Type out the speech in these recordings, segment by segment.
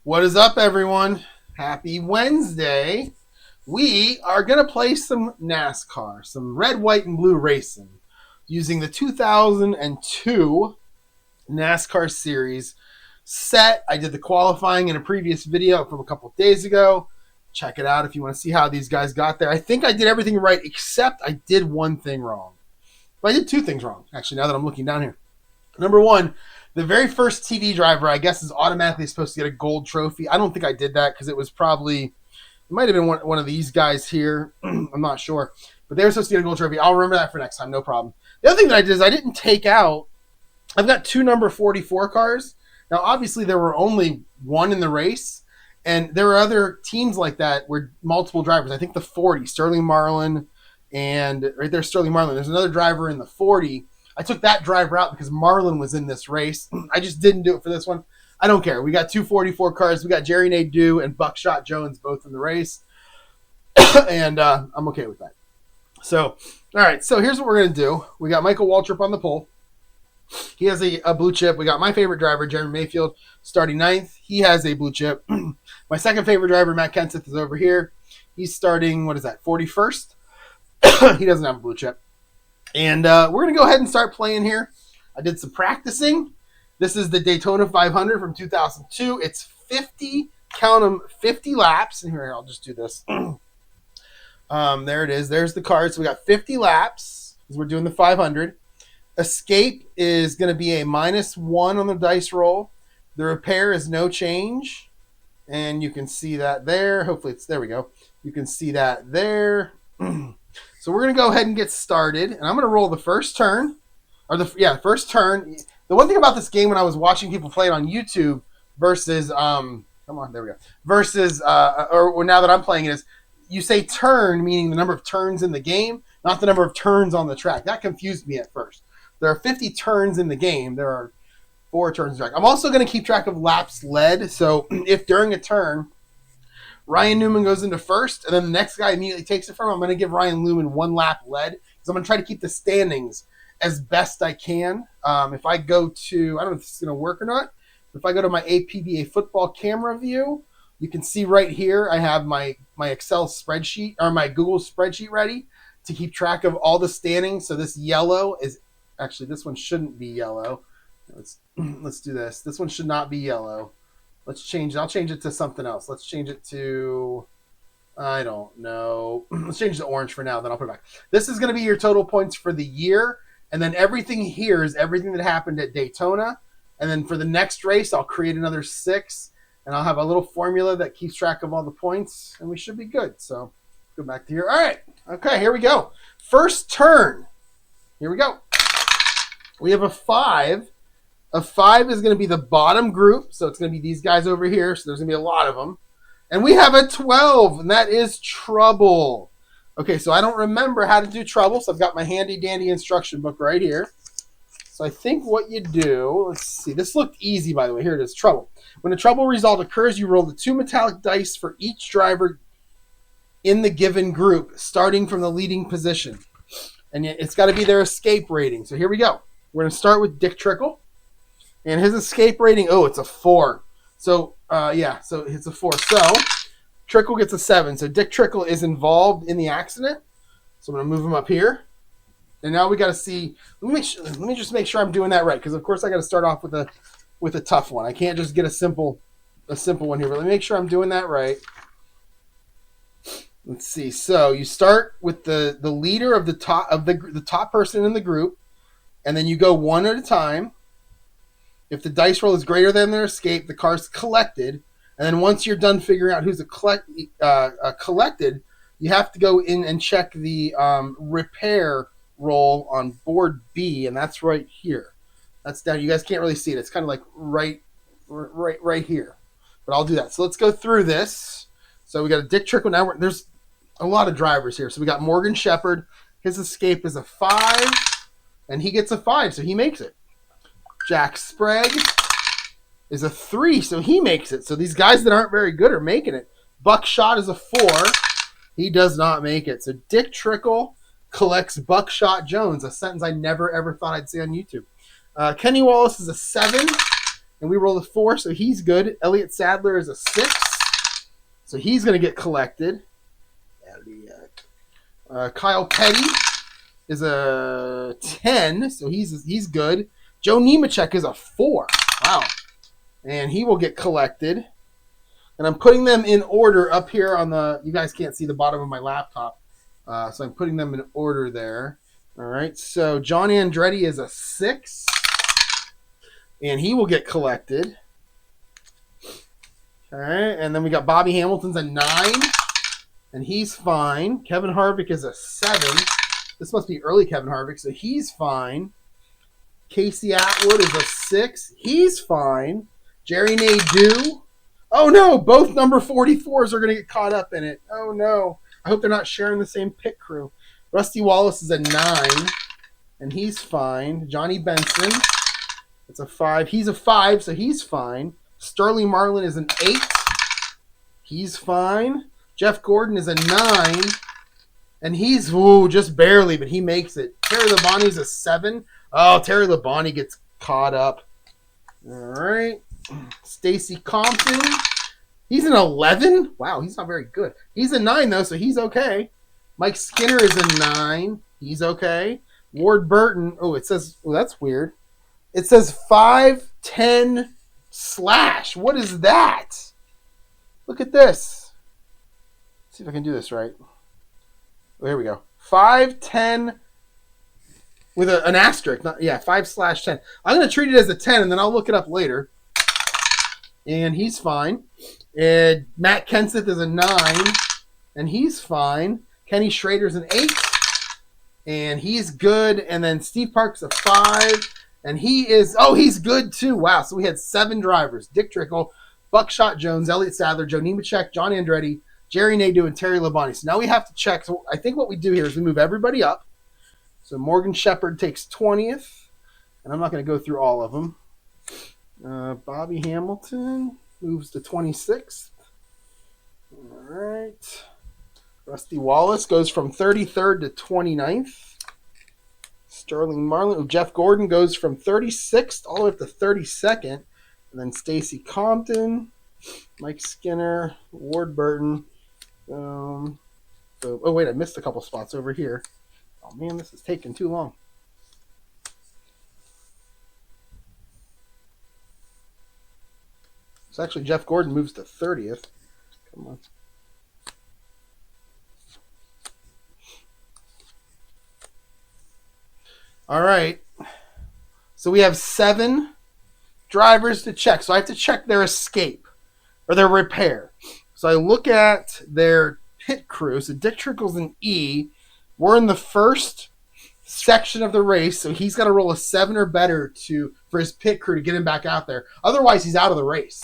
What is up, everyone? Happy Wednesday. We are going to play some NASCAR, some red, white, and blue racing using the 2002 NASCAR series set. I did the qualifying in a previous video from a couple of days ago. Check it out if you want to see how these guys got there. I think I did everything right, except I did one thing wrong. Well, I did two things wrong, actually, now that I'm looking down here. Number one, the very first TV driver, I guess, is automatically supposed to get a gold trophy. I don't think I did that because it was probably, it might have been one of these guys here. I'm not sure. But they were supposed to get a gold trophy. I'll remember that for next time, no problem. The other thing that I did is I didn't take out, I've got two number 44 cars. Now, obviously, there were only one in the race. And there were other teams like that where multiple drivers. I think the 40, Sterling Marlin, and right there, Sterling Marlin. There's another driver in the 40. I took that driver out because Marlin was in this race. I just didn't do it for this one. I don't care. We got 244 cars. We got Jerry Nadeau and Buckshot Jones both in the race. And I'm okay with that. So, all right. So here's what we're going to do. We got Michael Waltrip on the pole. He has a blue chip. We got my favorite driver, Jeremy Mayfield, starting 9th. He has a blue chip. My second favorite driver, Matt Kenseth, is over here. He's starting, 41st? He doesn't have a blue chip. And we're going to go ahead and start playing here. I did some practicing. This is the Daytona 500 from 2002. It's 50, count them, 50 laps. And here, I'll just do this. There it is. There's the card. So we got 50 laps because we're doing the 500. Escape is going to be a -1 on the dice roll. The repair is no change. And you can see that there. Hopefully there we go. You can see that there. So we're going to go ahead and get started, and I'm going to roll the first turn, first turn. The one thing about this game when I was watching people play it on YouTube versus, versus, or now that I'm playing it is, you say turn, meaning the number of turns in the game, not the number of turns on the track. That confused me at first. There are 50 turns in the game. There are 4 turns in the track. I'm also going to keep track of laps led, so if during a turn, Ryan Newman goes into first, and then the next guy immediately takes it from him, I'm going to give Ryan Newman 1 lap led, because I'm going to try to keep the standings as best I can. If I go to, I don't know if this is going to work or not, if I go to my APBA football camera view, you can see right here I have my Excel spreadsheet, or my Google spreadsheet ready to keep track of all the standings. So this yellow is, actually this one shouldn't be yellow. Let's do this. This one should not be yellow. Let's change it. I'll change it to something else. Let's change it to, I don't know. Let's change it to orange for now, then I'll put it back. This is going to be your total points for the year, and then everything here is everything that happened at Daytona. And then for the next race, I'll create another 6, and I'll have a little formula that keeps track of all the points, and we should be good. So go back to here. All right. Okay, here we go. First turn. Here we go. We have a 5. A 5 is going to be the bottom group, so it's going to be these guys over here, so there's going to be a lot of them. And we have a 12, and that is trouble. Okay, so I don't remember how to do trouble, so I've got my handy-dandy instruction book right here. So I think what you do, let's see, this looked easy, by the way. Here it is, trouble. When a trouble result occurs, you roll the 2 metallic dice for each driver in the given group, starting from the leading position. And it's got to be their escape rating. So here we go. We're going to start with Dick Trickle. And his escape rating, it's a 4. So, so it's a 4. So, Trickle gets a 7. So, Dick Trickle is involved in the accident. So, I'm going to move him up here. And now we got to see, let me just make sure I'm doing that right. Because, of course, I got to start off with a tough one. I can't just get a simple one here. But let me make sure I'm doing that right. Let's see. So, you start with the leader of the top person in the group. And then you go one at a time. If the dice roll is greater than their escape, the car's collected. And then once you're done figuring out who's collected, you have to go in and check the repair roll on board B, and that's right here. That's down. You guys can't really see it. It's kind of like right here. But I'll do that. So let's go through this. So we got a Dick Trickle. Now there's a lot of drivers here. So we got Morgan Shepherd. His escape is a 5, and he gets a 5, so he makes it. Jack Sprague is a 3, so he makes it. So these guys that aren't very good are making it. Buckshot is a 4. He does not make it. So Dick Trickle collects Buckshot Jones, a sentence I never, ever thought I'd see on YouTube. Kenny Wallace is a 7. and we roll a 4, so he's good. Elliott Sadler is a 6, so he's going to get collected. Kyle Petty is a 10, so he's good. Joe Nemechek is a 4. Wow. And he will get collected. And I'm putting them in order up here on the – you guys can't see the bottom of my laptop. So I'm putting them in order there. All right. So John Andretti is a 6. And he will get collected. All right. And then we got Bobby Hamilton's a 9. And he's fine. Kevin Harvick is a 7. This must be early Kevin Harvick, so he's fine. Casey Atwood is a 6. He's fine. Jerry Nadeau. Oh, no. Both number 44s are going to get caught up in it. Oh, no. I hope they're not sharing the same pit crew. Rusty Wallace is a 9, and he's fine. Johnny Benson, it's a 5. He's a 5, so he's fine. Sterling Marlin is an 8. He's fine. Jeff Gordon is a 9, and he's just barely, but he makes it. Terry Labonte's a 7. Oh, Terry Labonte gets caught up. All right. Stacy Compton, he's an 11. Wow, he's not very good. He's a 9, though, so he's okay. Mike Skinner is a 9. He's okay. Ward Burton, that's weird. It says 510 slash. What is that? Look at this. Let's see if I can do this right. Oh, here we go. 510 with an asterisk. 5/10. I'm going to treat it as a 10, and then I'll look it up later. And he's fine. And Matt Kenseth is a 9, and he's fine. Kenny Schrader's an 8, and he's good. And then Steve Park's a 5, and he's good too. Wow, so we had 7 drivers. Dick Trickle, Buckshot Jones, Elliott Sadler, Joe Nemechek, John Andretti, Jerry Nadeau, and Terry Labonte. So now we have to check. So I think what we do here is we move everybody up. So Morgan Shepherd takes 20th, and I'm not going to go through all of them. Bobby Hamilton moves to 26th. All right. Rusty Wallace goes from 33rd to 29th. Sterling Marlin. Jeff Gordon goes from 36th all the way up to 32nd. And then Stacy Compton, Mike Skinner, Ward Burton. I missed a couple spots over here. Oh, man, this is taking too long. So actually, Jeff Gordon moves to 30th. Come on. All right. So we have 7 drivers to check. So I have to check their escape or their repair. So I look at their pit crew. So Dick Trickle's an E. We're in the first section of the race, so he's got to roll a 7 or better for his pit crew to get him back out there. Otherwise, he's out of the race.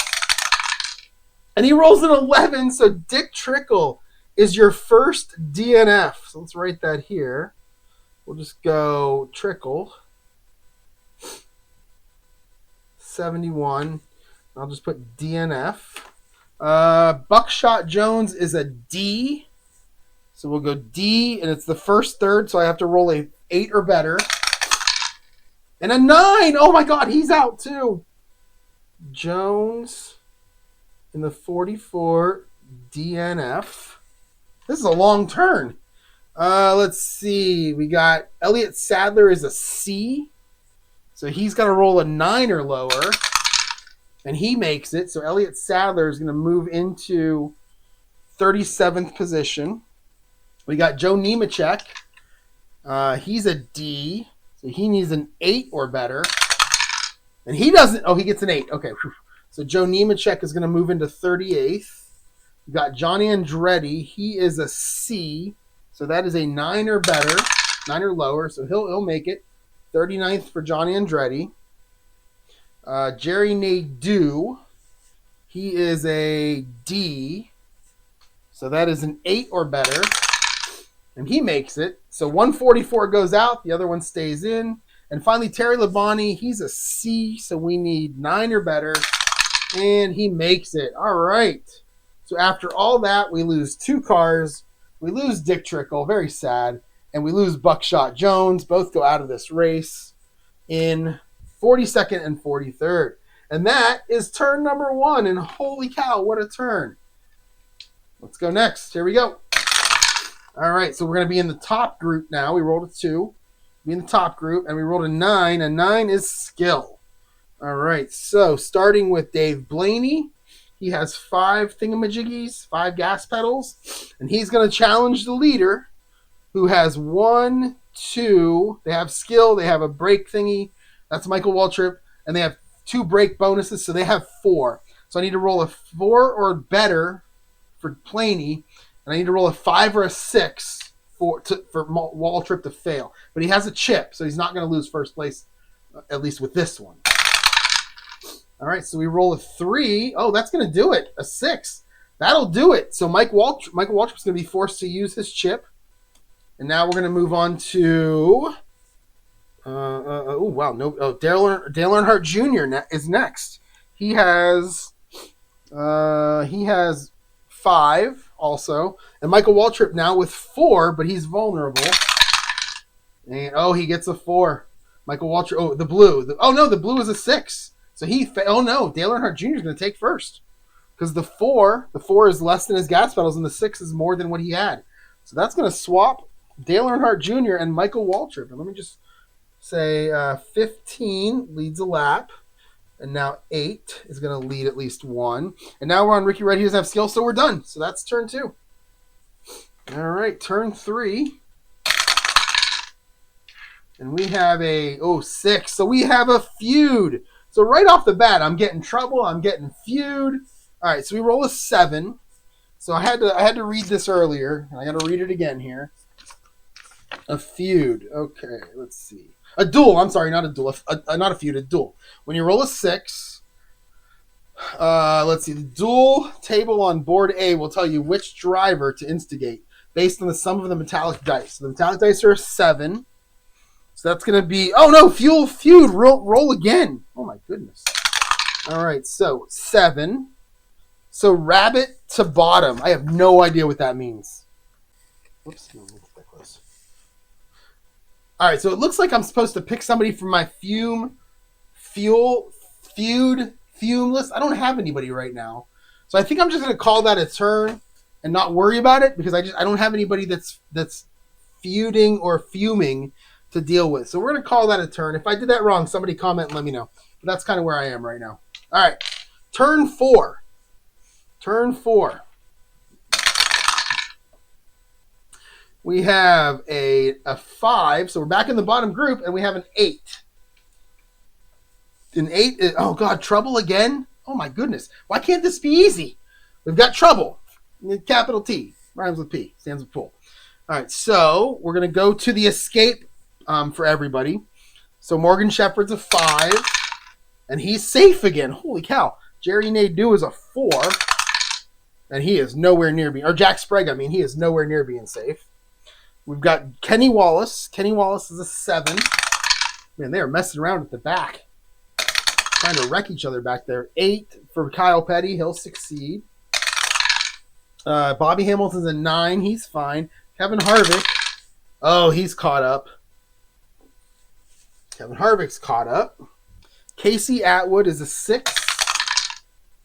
And he rolls an 11, so Dick Trickle is your first DNF. So let's write that here. We'll just go Trickle. 71. I'll just put DNF. Buckshot Jones is a D. So we'll go D, and it's the first third, so I have to roll a 8 or better. And a 9! Oh my God, he's out too. Jones in the 44 DNF. This is a long turn. Let's see. We got Elliott Sadler is a C. So he's got to roll a 9 or lower. And he makes it. So Elliott Sadler is going to move into 37th position. We got Joe Nemechek. He's a D. So he needs an 8 or better. And he doesn't. Oh, he gets an 8. Okay. So Joe Nemechek is going to move into 38th. We got John Andretti. He is a C. So that is a 9 or better. 9 or lower. So he'll make it. 39th for John Andretti. Jerry Nadeau. He is a D. So that is an 8 or better. And he makes it. So 144 goes out. The other one stays in. And finally, Terry Labonte. He's a C. So we need 9 or better. And he makes it. All right. So after all that, we lose 2 cars. We lose Dick Trickle. Very sad. And we lose Buckshot Jones. Both go out of this race in 42nd and 43rd. And that is turn number 1. And holy cow, what a turn. Let's go next. Here we go. All right, so we're going to be in the top group now. We rolled a 2. Be in the top group, and we rolled a 9. A 9 is skill. All right, so starting with Dave Blaney. He has 5 thingamajiggies, 5 gas pedals, and he's going to challenge the leader, who has 1, 2. They have skill. They have a brake thingy. That's Michael Waltrip, and they have 2 brake bonuses, so they have 4. So I need to roll a 4 or better for Blaney, and I need to roll a 5 or a 6 for Waltrip to fail. But he has a chip, so he's not going to lose first place, at least with this one. All right, so we roll a 3. Oh, that's going to do it. A 6. That'll do it. So Michael Waltrip's going to be forced to use his chip. And now we're going to move on to... Dale Earnhardt Jr. is next. He has 5 also. And Michael Waltrip now with 4, but he's vulnerable. And, he gets a 4. Michael Waltrip, the blue. The blue is a 6. So Dale Earnhardt Jr. is going to take first. Because the 4 is less than his gas pedals, and the 6 is more than what he had. So that's going to swap Dale Earnhardt Jr. and Michael Waltrip. And let me just say 15 leads a lap. And now 8 is going to lead at least 1. And now we're on Ricky Red. He doesn't have skill, so we're done. So that's turn 2. All right, turn 3. And we have a 6. So we have a feud. So right off the bat, I'm getting trouble. I'm getting feud. All right, so we roll a 7. So I had to read this earlier. I got to read it again here. A feud. Okay, let's see. A duel. I'm sorry, not a duel. Not a feud. A duel. When you roll a 6, let's see. The duel table on board A will tell you which driver to instigate based on the sum of the metallic dice. So the metallic dice are a 7. So that's going to be... feud. Roll again. Oh, my goodness. All right, so 7. So rabbit to bottom. I have no idea what that means. Whoops. All right, so it looks like I'm supposed to pick somebody from my feud list. I don't have anybody right now. So I think I'm just going to call that a turn and not worry about it because I don't have anybody that's feuding or fuming to deal with. So we're going to call that a turn. If I did that wrong, somebody comment and let me know. But that's kind of where I am right now. All right. Turn 4. We have a 5. So we're back in the bottom group, and we have an 8. An 8 is, trouble again? Oh, my goodness. Why can't this be easy? We've got trouble. Capital T. Rhymes with P. Stands with pool. All right, so we're going to go to the escape for everybody. So Morgan Shepherd's a 5, and he's safe again. Holy cow. Jerry Nadeau is a 4, and he is nowhere near being, or Jack Sprague, he is nowhere near being safe. We've got Kenny Wallace. Kenny Wallace is a 7. Man, they are messing around at the back. Trying to wreck each other back there. 8 for Kyle Petty. He'll succeed. Bobby Hamilton's a 9. He's fine. Kevin Harvick. Oh, he's caught up. Kevin Harvick's caught up. Casey Atwood is a 6.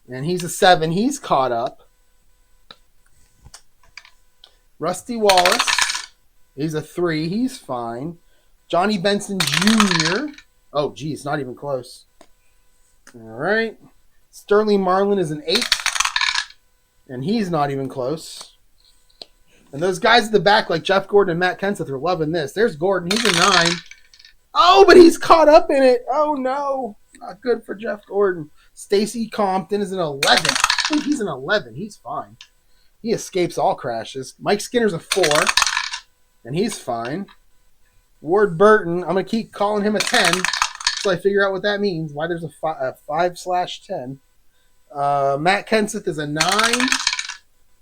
And he's a 7. He's caught up. Rusty Wallace. He's a 3. He's fine. Johnny Benson Jr. Oh, geez, not even close. All right. Sterling Marlin is an 8. And he's not even close. And those guys at the back, like Jeff Gordon and Matt Kenseth, are loving this. There's Gordon. He's a 9. Oh, but he's caught up in it. Oh, no. Not good for Jeff Gordon. Stacy Compton is an 11. I think he's an 11. He's fine. He escapes all crashes. Mike Skinner's a 4. And he's fine. Ward Burton, I'm going to keep calling him a 10 until I figure out what that means. Why there's a 5/10. Matt Kenseth is a 9.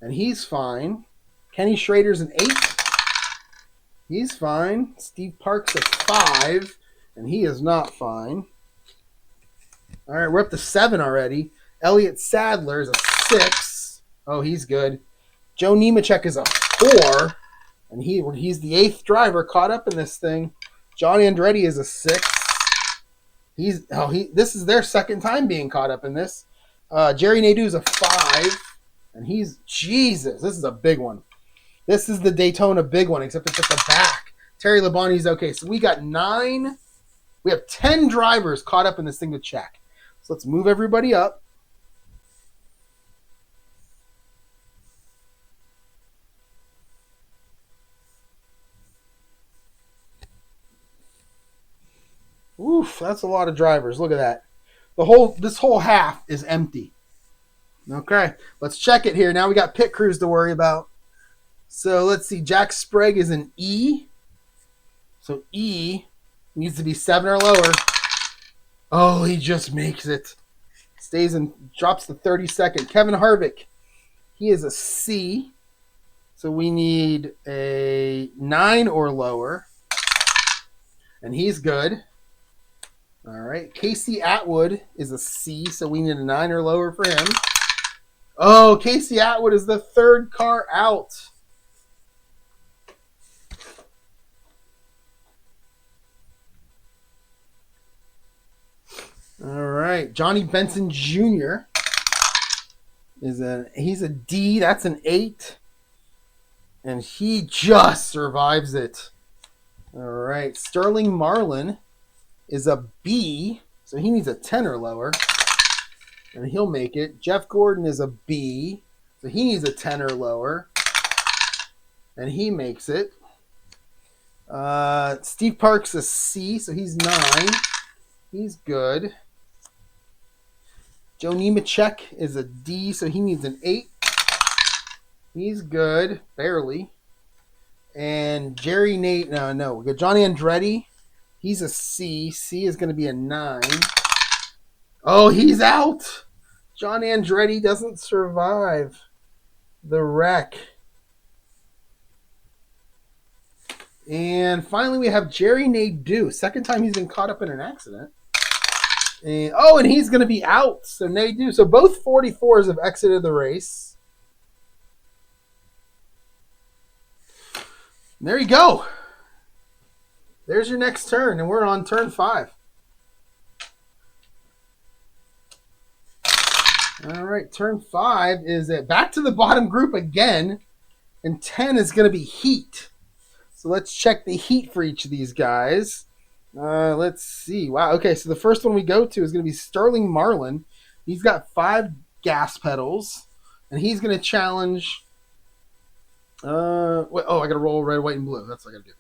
And he's fine. Kenny Schrader's an 8. He's fine. Steve Park's a 5. And he is not fine. All right, we're up to 7 already. Elliott Sadler is a 6. Oh, he's good. Joe Nemechek is a 4. And he's the 8th driver caught up in this thing. John Andretti is a 6. This is their second time being caught up in this. Jerry Nadeau's a 5, and Jesus, this is a big one. This is the Daytona big one, except it's at the back. Terry Labonte's okay. So we got 9. We have 10 drivers caught up in this thing to check. So let's move everybody up. Oof, that's a lot of drivers. Look at that. This whole half is empty. Okay, let's check it here. Now we got pit crews to worry about. So let's see. Jack Sprague is an E. So E needs to be 7 or lower. Oh, he just makes it. Stays and drops the 32nd. Kevin Harvick, he is a C. So we need a 9 or lower. And he's good. All right. Casey Atwood is a C. So we need a 9 or lower for him. Oh, Casey Atwood is the 3rd car out. All right. Johnny Benson Jr. he's a D. That's an 8. And he just survives it. All right. Sterling Marlin is a B. So he needs a 10 or lower. And he'll make it. Jeff Gordon is a B. So he needs a 10 or lower. And he makes it. Steve Park's a C. So he's 9. He's good. Joe Nemechek is a D. So he needs an 8. He's good. Barely. And Jerry Nate. No. We got Johnny Andretti. He's a C. C is going to be a 9. Oh, he's out. John Andretti doesn't survive the wreck. And finally, we have Jerry Nadeau. Second time he's been caught up in an accident. And he's going to be out. So Nadeau. So both 44s have exited the race. And there you go. There's your next turn, and we're on turn 5. All right, turn 5 is back to the bottom group again, and 10 is going to be heat. So let's check the heat for each of these guys. Let's see. Wow, okay, so the first one we go to is going to be Sterling Marlin. He's got 5 gas pedals, and he's going to challenge... I got to roll red, white, and blue. That's what I got to do.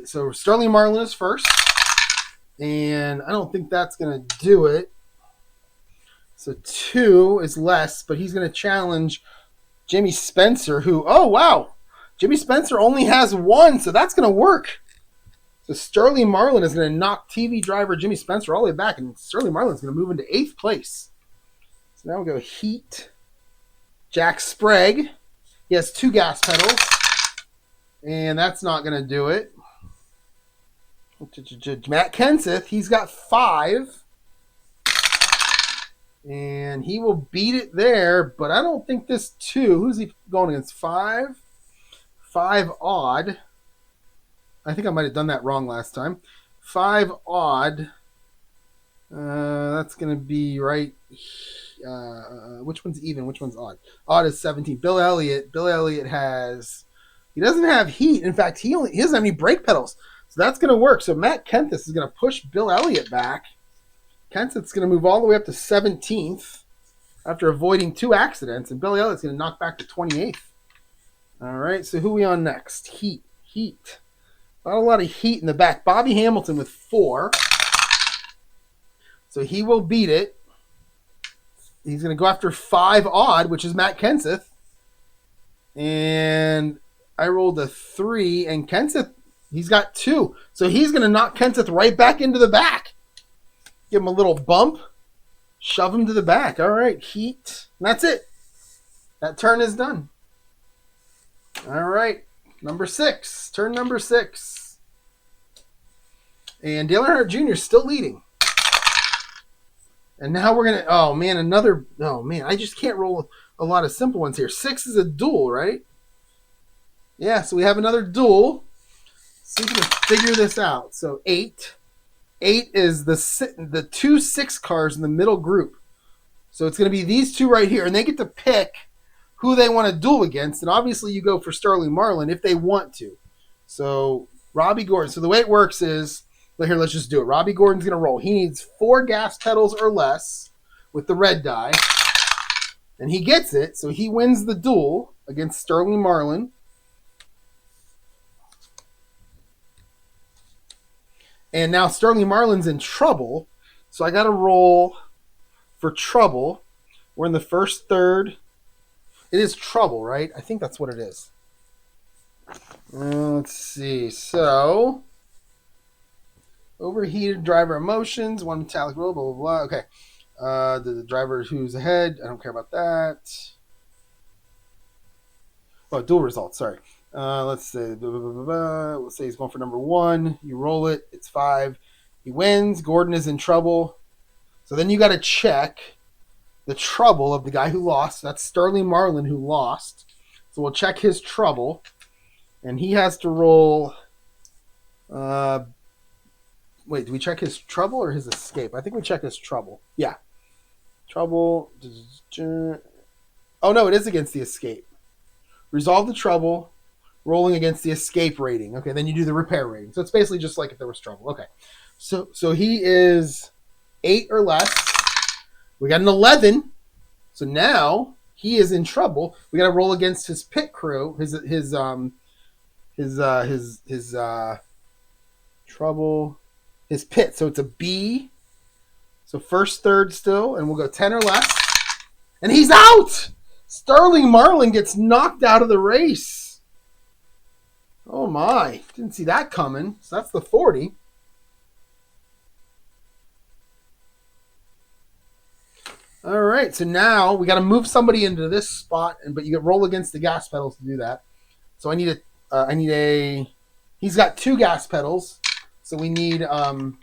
So Sterling Marlin is first, and I don't think that's going to do it. So 2 is less, but he's going to challenge Jimmy Spencer, who, oh, wow. Jimmy Spencer only has 1, so that's going to work. So Sterling Marlin is going to knock TV driver Jimmy Spencer all the way back, and Sterling Marlin is going to move into 8th place. So now we'll go heat. Jack Sprague. He has 2 gas pedals, and that's not going to do it. Matt Kenseth, he's got 5. And he will beat it there, but I don't think this 2. Who's he going against? 5? 5 odd. I think I might have done that wrong last time. 5 odd. That's going to be right. Which one's even? Which one's odd? Odd is 17. Bill Elliott has... He doesn't have heat. In fact, he doesn't have any brake pedals. So that's going to work. So Matt Kenseth is going to push Bill Elliott back. Kenseth's going to move all the way up to 17th after avoiding 2 accidents, and Billy Elliott's going to knock back to 28th. All right, so who are we on next? Heat. Not a lot of heat in the back. Bobby Hamilton with 4. So he will beat it. He's going to go after 5 odd, which is Matt Kenseth. And I rolled a 3, and Kenseth, he's got 2. So he's going to knock Kenseth right back into the back. Give him a little bump. Shove him to the back. All right, heat. And that's it. That turn is done. All right, number 6. Turn number 6. And Dale Earnhardt Jr. is still leading. And now we're going to... I just can't roll a lot of simple ones here. 6 is a duel, right? Yeah, so we have another duel. See if we can figure this out. So 8... 8 is the 2 6 cars in the middle group. So it's going to be these two right here, and they get to pick who they want to duel against. And obviously, you go for Sterling Marlin if they want to. So Robbie Gordon. So the way it works is, here, let's just do it. Robbie Gordon's going to roll. He needs 4 gas pedals or less with the red die, and he gets it. So he wins the duel against Sterling Marlin. And now Sterling Marlin's in trouble, so I got to roll for trouble. We're in the first third. It is trouble, right? I think that's what it is. Let's see. So, overheated driver emotions, 1 metallic roll, blah, blah, blah. Okay. The driver who's ahead, I don't care about that. Oh, dual results, sorry. Let's say, let's say he's going for number 1. You roll it. It's 5. He wins. Gordon is in trouble. So then you got to check the trouble of the guy who lost. That's Sterling Marlin who lost. So we'll check his trouble. And he has to roll. Wait, do we check his trouble or his escape? I think we check his trouble. Yeah. Trouble. Oh, no, it is against the escape. Resolve the trouble. Rolling against the escape rating. Okay, then you do the repair rating. So it's basically just like if there was trouble. Okay. So he is 8 or less. We got an 11. So now he is in trouble. We got to roll against his pit crew, his trouble, his pit. So it's a B. So first, third still, and we'll go 10 or less. And he's out. Sterling Marlin gets knocked out of the race. Oh my, didn't see that coming. So that's the 40. All right, so now we got to move somebody into this spot, but you get roll against the gas pedals to do that. So I need a. He's got 2 gas pedals, so we need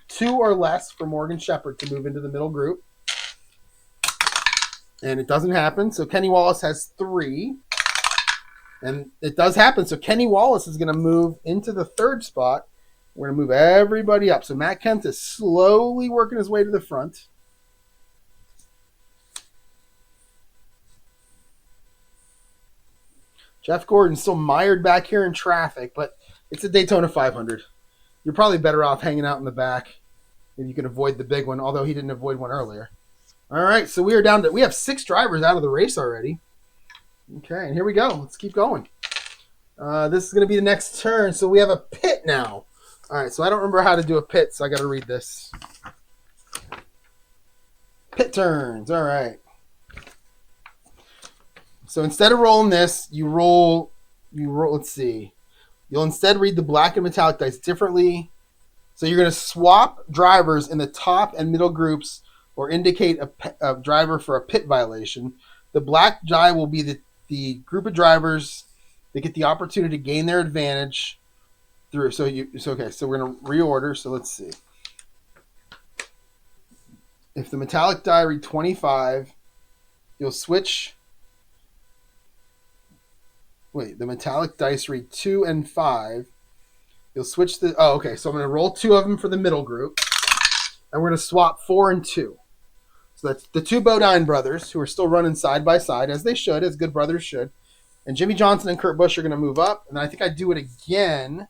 2 or less for Morgan Shepherd to move into the middle group, and it doesn't happen. So Kenny Wallace has 3, and it does happen. So Kenny Wallace is going to move into the 3rd spot. We're going to move everybody up. So Matt Kent is slowly working his way to the front. Jeff Gordon's still mired back here in traffic, but it's a Daytona 500. You're probably better off hanging out in the back if you can avoid the big one, although he didn't avoid one earlier. All right, so we have 6 drivers out of the race already. Okay, and here we go. Let's keep going. This is going to be the next turn, so we have a pit now. All right, so I don't remember how to do a pit, so I got to read this. Pit turns, all right. So instead of rolling this, you roll, let's see. You'll instead read the black and metallic dice differently. So you're going to swap drivers in the top and middle groups or indicate a driver for a pit violation. The black die will be the group of drivers that get the opportunity to gain their advantage through. So we're going to reorder. So let's see. If the metallic die read 25, you'll switch. Wait, the metallic dice read 2 and 5. You'll switch the... Oh, okay. So I'm going to roll 2 of them for the middle group. And we're going to swap 4 and 2. So that's the 2 Bodine brothers who are still running side by side, as they should, as good brothers should. And Jimmy Johnson and Kurt Busch are going to move up. And then I think I do it again.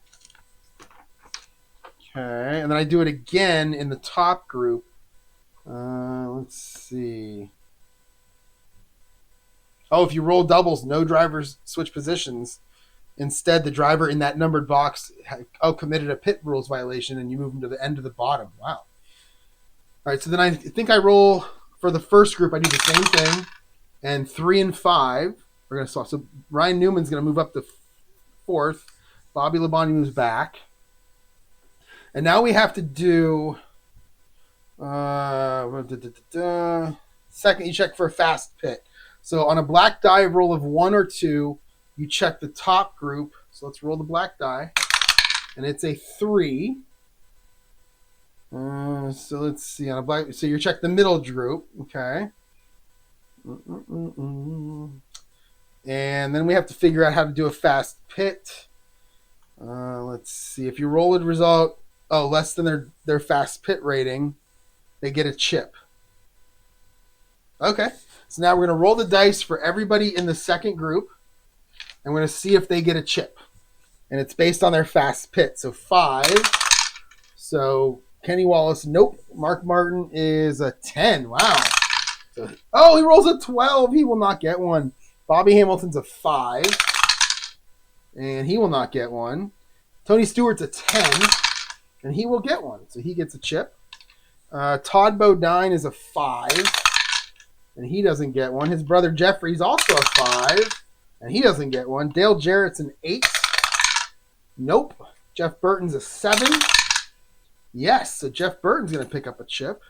Okay. And then I do it again in the top group. Let's see. Oh, if you roll doubles, no drivers switch positions. Instead, the driver in that numbered box committed a pit rules violation, and you move them to the end of the bottom. Wow. All right, so then I think I roll for the first group. I do the same thing, and 3 and 5 we're going to swap. So Ryan Newman's going to move up to 4th. Bobby Labonte moves back, and now we have to do second. You check for a fast pit. So on a black die roll of 1 or 2, you check the top group. So let's roll the black die. And it's a 3. So let's see. On a black, so you check the middle group. Okay. And then we have to figure out how to do a fast pit. Let's see. If you roll a result, Oh, less than their fast pit rating, they get a chip. Okay. So now we're going to roll the dice for everybody in the second group. And we're going to see if they get a chip. And it's based on their fast pit. So 5. So Kenny Wallace, nope. Mark Martin is a 10. Wow. So, he rolls a 12. He will not get one. Bobby Hamilton's a 5. And he will not get one. Tony Stewart's a 10. And he will get one. So he gets a chip. Todd Bodine is a 5. And he doesn't get one. His brother Jeffrey's also a 5. And he doesn't get one. Dale Jarrett's an 8. Nope. Jeff Burton's a 7. Yes, so Jeff Burton's going to pick up a chip.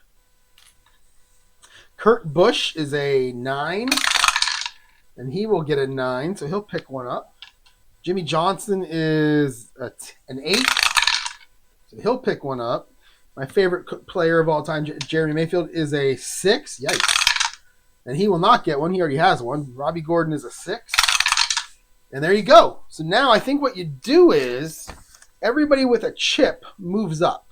Kurt Busch is a 9. And he will get a 9, so he'll pick one up. Jimmy Johnson is an 8. So he'll pick one up. My favorite player of all time, Jeremy Mayfield, is a 6. Yikes. And he will not get one. He already has one. Robbie Gordon is a 6. And there you go. So now I think what you do is everybody with a chip moves up.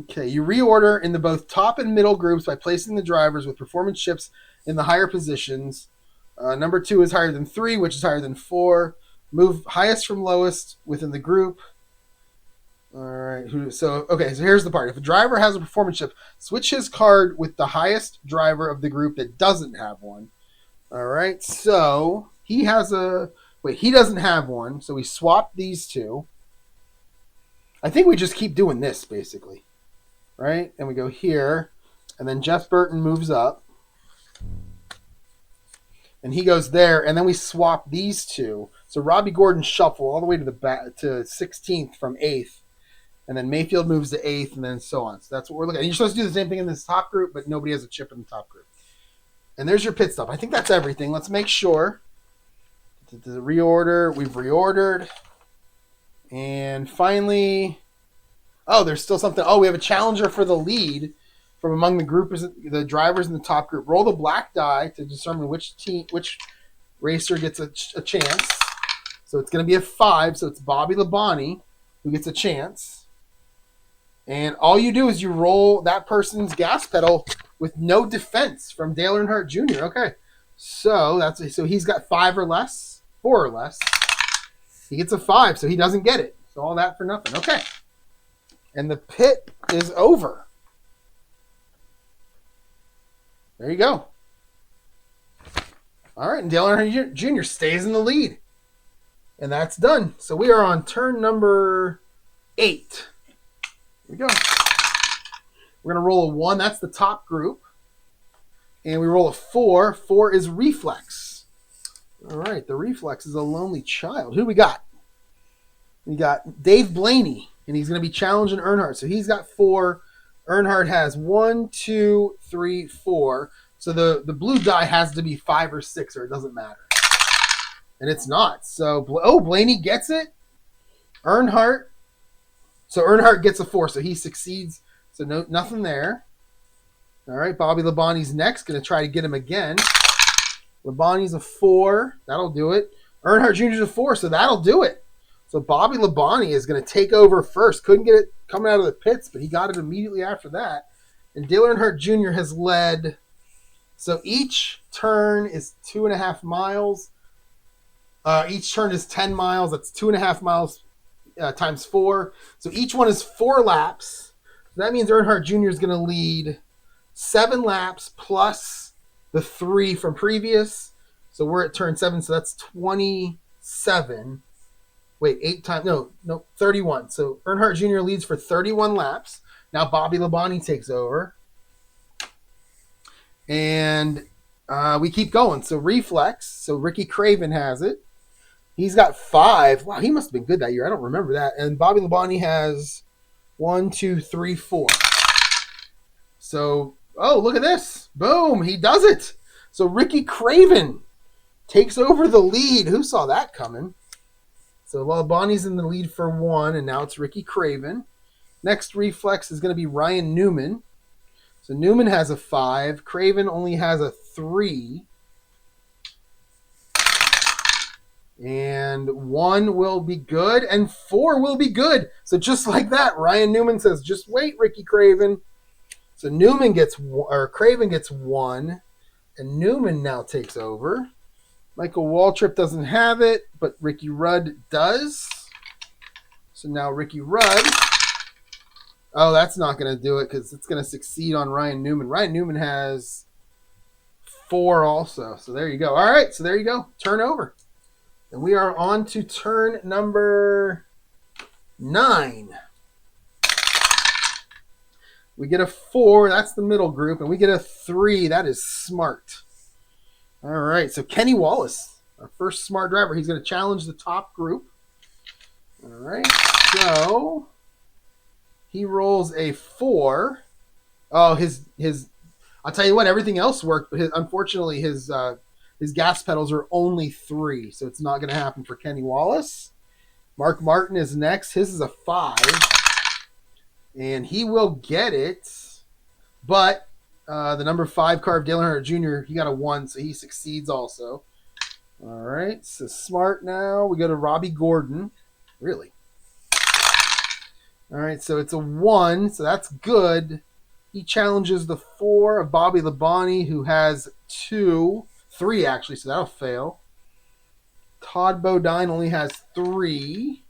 Okay, you reorder in the both top and middle groups by placing the drivers with performance chips in the higher positions. Number 2 is higher than 3, which is higher than 4. Move highest from lowest within the group. All right. So here's the part. If a driver has a performance chip, switch his card with the highest driver of the group that doesn't have one. All right. So he doesn't have one. So we swap these two. I think we just keep doing this basically. Right? And we go here. And then Jeff Burton moves up. And he goes there. And then we swap these two. So Robbie Gordon shuffle all the way to the back to 16th from 8th. And then Mayfield moves to 8th, and then so on. So that's what we're looking at. And you're supposed to do the same thing in this top group, but nobody has a chip in the top group. And there's your pit stop. I think that's everything. Let's make sure. The reorder. We've reordered. And finally, there's still something. We have a challenger for the lead from among the drivers in the top group. Roll the black die to determine which racer gets a chance. So it's going to be a 5. So it's Bobby Labonte who gets a chance. And all you do is you roll that person's gas pedal with no defense from Dale Earnhardt Jr. Okay. So he's got 4 or less. He gets a 5, so he doesn't get it. So all that for nothing. Okay. And the pit is over. There you go. All right, and Dale Earnhardt Jr. stays in the lead. And that's done. So we are on turn number 8. Here we go. We're going to roll a 1. That's the top group. And we roll a 4. 4 is reflex. All right, the reflex is a lonely child. Who we got? We got Dave Blaney, and he's going to be challenging Earnhardt. So he's got 4. Earnhardt has 1, 2, 3, 4. So the blue die has to be 5 or 6, or it doesn't matter. And it's not. So, Blaney gets it. Earnhardt. So Earnhardt gets a 4, so he succeeds. So nothing there. All right, Bobby Labonte's next. Going to try to get him again. Labonte's a 4. That'll do it. Earnhardt Jr.'s a 4, so that'll do it. So Bobby Labonte is going to take over first. Couldn't get it coming out of the pits, but he got it immediately after that. And Dale Earnhardt Jr. has led. So each turn is 2.5 miles. Each turn is 10 miles. That's 2.5 miles times 4. So each one is 4 laps. So that means Earnhardt Jr. is going to lead 7 laps plus the 3 from previous. So we're at turn 7. So that's 27. Wait, 8 times. No, 31. So Earnhardt Jr. leads for 31 laps. Now Bobby Labonte takes over. And we keep going. So reflex. So Ricky Craven has it. He's got 5. Wow, he must have been good that year. I don't remember that. And Bobby Labonte has 1, 2, 3, 4. So, look at this. Boom, he does it. So Ricky Craven takes over the lead. Who saw that coming? So Labonte's in the lead for 1, and now it's Ricky Craven. Next reflex is going to be Ryan Newman. So Newman has a 5. Craven only has a 3. And And 1 will be good, and 4 will be good. So just like that, Ryan Newman says, just wait, Ricky Craven. So Craven gets 1, and Newman now takes over. Michael Waltrip doesn't have it, but Ricky Rudd does. So now Ricky Rudd. Oh, that's not going to do it because it's going to succeed on Ryan Newman. Ryan Newman has 4 also. So there you go. All right, so there you go. Turn over. And we are on to turn number 9. We get a 4. That's the middle group. And we get a 3. That is smart. All right, so Kenny Wallace, our first smart driver. He's going to challenge the top group. All right, so he rolls a 4. Oh, his I'll tell you what, everything else worked, but unfortunately his gas pedals are only 3, so it's not going to happen for Kenny Wallace. Mark Martin is next. His is a 5, and he will get it, but the number 5 car of Dale Earnhardt Jr., he got a 1, so he succeeds also. All right, so smart now. We go to Robbie Gordon. Really? All right, so it's a 1, so that's good. He challenges the 4 of Bobby Labonte, who has 3 actually, so that'll fail. Todd Bodine only has 3.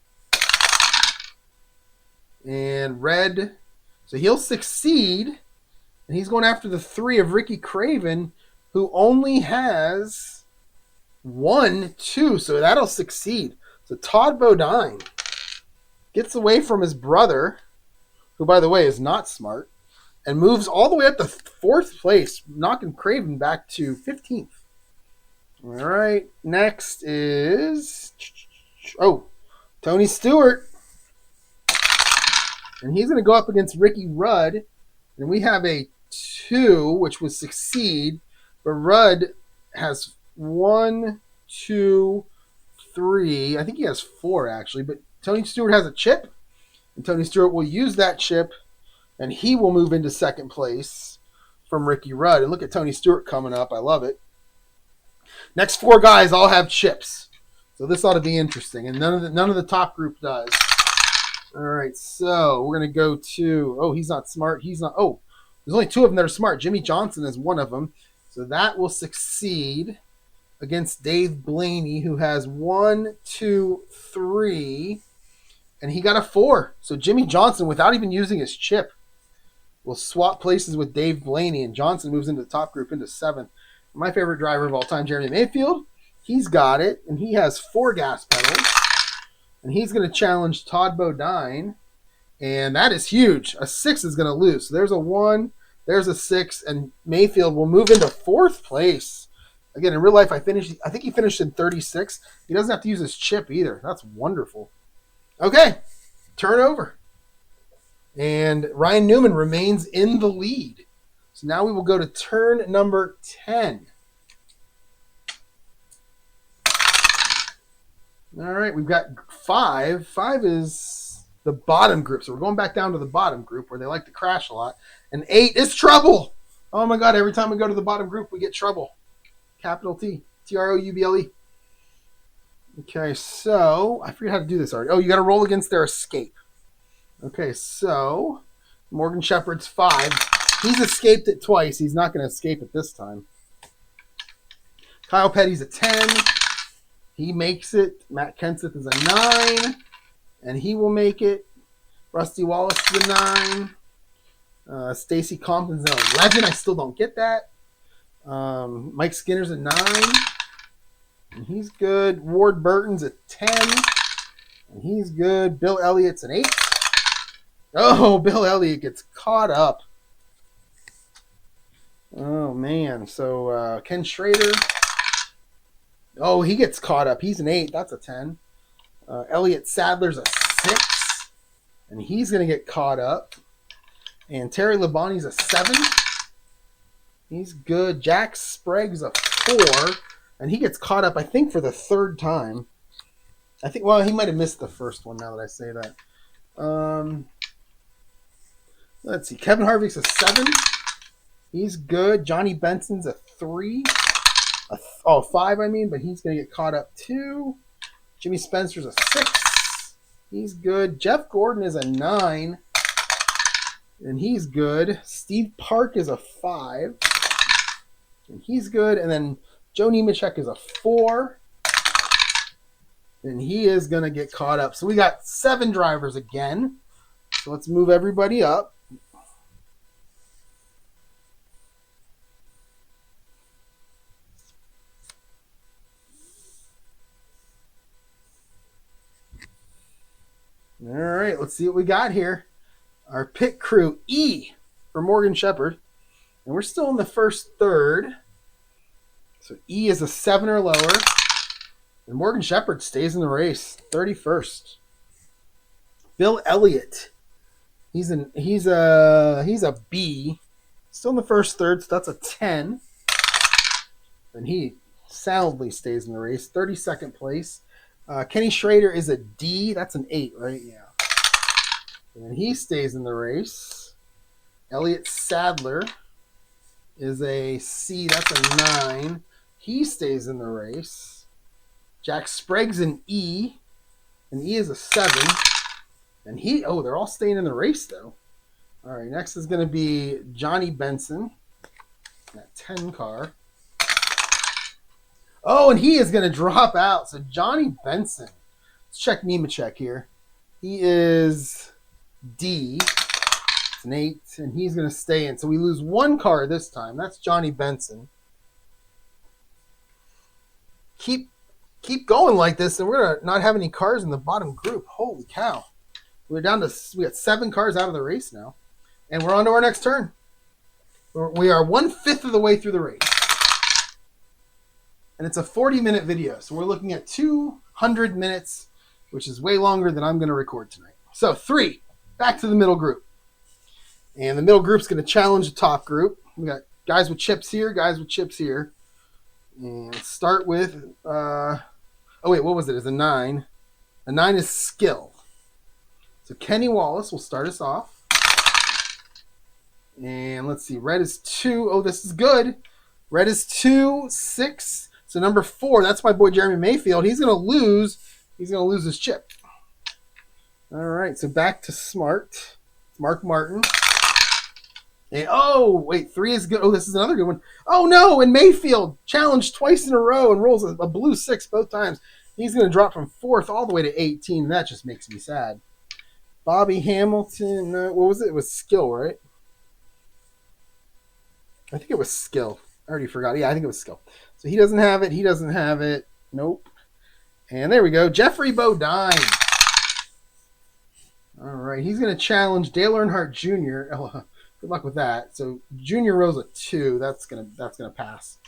And Red, so he'll succeed. And he's going after the 3 of Ricky Craven, who only has 1, 2, so that'll succeed. So Todd Bodine gets away from his brother, who, by the way, is not smart, and moves all the way up to 4th place, knocking Craven back to 15th. All right, next is Tony Stewart. And he's going to go up against Ricky Rudd. And we have a 2, which would succeed. But Rudd has 1, 2, 3. I think he has 4, actually. But Tony Stewart has a chip. And Tony Stewart will use that chip. And he will move into 2nd place from Ricky Rudd. And look at Tony Stewart coming up. I love it. Next 4 guys all have chips. So this ought to be interesting. And none of the top group does. All right, so we're going to go to, he's not smart. He's not, there's only 2 of them that are smart. Jimmy Johnson is one of them. So that will succeed against Dave Blaney, who has 1, 2, 3. And he got a 4. So Jimmy Johnson, without even using his chip, will swap places with Dave Blaney. And Johnson moves into the top group into 7th. My favorite driver of all time, Jeremy Mayfield, he's got it. And he has 4 gas pedals. And he's going to challenge Todd Bodine. And that is huge. A 6 is going to lose. So there's a 1, there's a 6, and Mayfield will move into 4th place. Again, in real life, I think he finished in 36. He doesn't have to use his chip either. That's wonderful. Okay, turn over. And Ryan Newman remains in the lead. So now we will go to turn number 10. All right, we've got 5. 5 is the bottom group. So we're going back down to the bottom group where they like to crash a lot. And 8 is trouble. Oh, my God. Every time we go to the bottom group, we get trouble. Capital T. Trouble. Okay, so I forget how to do this already. Oh, you got to roll against their escape. Okay, so Morgan Shepherd's 5. He's escaped it twice. He's not going to escape it this time. Kyle Petty's a 10. He makes it. Matt Kenseth is a 9. And he will make it. Rusty Wallace is a 9. Stacy Compton's an 11. I still don't get that. Mike Skinner's a 9. And he's good. Ward Burton's a 10. And he's good. Bill Elliott's an 8. Oh, Bill Elliott gets caught up. Oh, man. So, Ken Schrader. Oh, he gets caught up. He's an 8. That's a 10. Elliott Sadler's a 6. And he's going to get caught up. And Terry Labonte's a 7. He's good. Jack Sprague's a 4. And he gets caught up, I think, for the 3rd time. I think, well, he might have missed the first one now that I say that. Let's see. Kevin Harvick's a 7. He's good. Johnny Benson's a 3. 5, I mean, but he's going to get caught up too. Jimmy Spencer's a 6. He's good. Jeff Gordon is a 9. And he's good. Steve Park is a 5. And he's good. And then Joe Nemechek is a 4. And he is going to get caught up. So we got 7 drivers again. So let's move everybody up. All right, let's see what we got here. Our pit crew, E for Morgan Shepherd. And we're still in the first third. So E is a 7 or lower. And Morgan Shepherd stays in the race, 31st. Bill Elliott. He's a B. Still in the first third, so that's a 10. And he soundly stays in the race, 32nd place. Kenny Schrader is a D. That's an 8, right? Yeah. And he stays in the race. Elliott Sadler is a C. That's a 9. He stays in the race. Jack Sprague's an E. And E is a 7. And they're all staying in the race, though. All right, next is going to be Johnny Benson. That 10 car. Oh, and he is going to drop out. So Johnny Benson. Let's check Nemechek here. He is D. It's an 8, and he's going to stay in. So we lose 1 car this time. That's Johnny Benson. Keep going like this, and we're going to not have any cars in the bottom group. Holy cow. We got 7 cars out of the race now. And we're on to our next turn. We are 1/5 of the way through the race. And it's a 40-minute video. So we're looking at 200 minutes, which is way longer than I'm going to record tonight. So 3, back to the middle group. And the middle group's going to challenge the top group. We got guys with chips here, guys with chips here. And start with, what was it? It's a 9. A 9 is skill. So Kenny Wallace will start us off. And let's see, red is 2. Oh, this is good. Red is 2, 6. So number 4, that's my boy Jeremy Mayfield. He's going to lose. He's going to lose his chip. All right, so back to smart. Mark Martin. And, 3 is good. Oh, this is another good one. Oh, no, and Mayfield challenged twice in a row and rolls a blue 6 both times. He's going to drop from 4th all the way to 18. That just makes me sad. Bobby Hamilton. What was it? It was skill, right? I think it was skill. I already forgot. Yeah, I think it was skill. So he doesn't have it. He doesn't have it. Nope. And there we go. Jeffrey Bodine. All right. He's going to challenge Dale Earnhardt Jr. Oh, good luck with that. So Junior rolls a 2. That's gonna pass.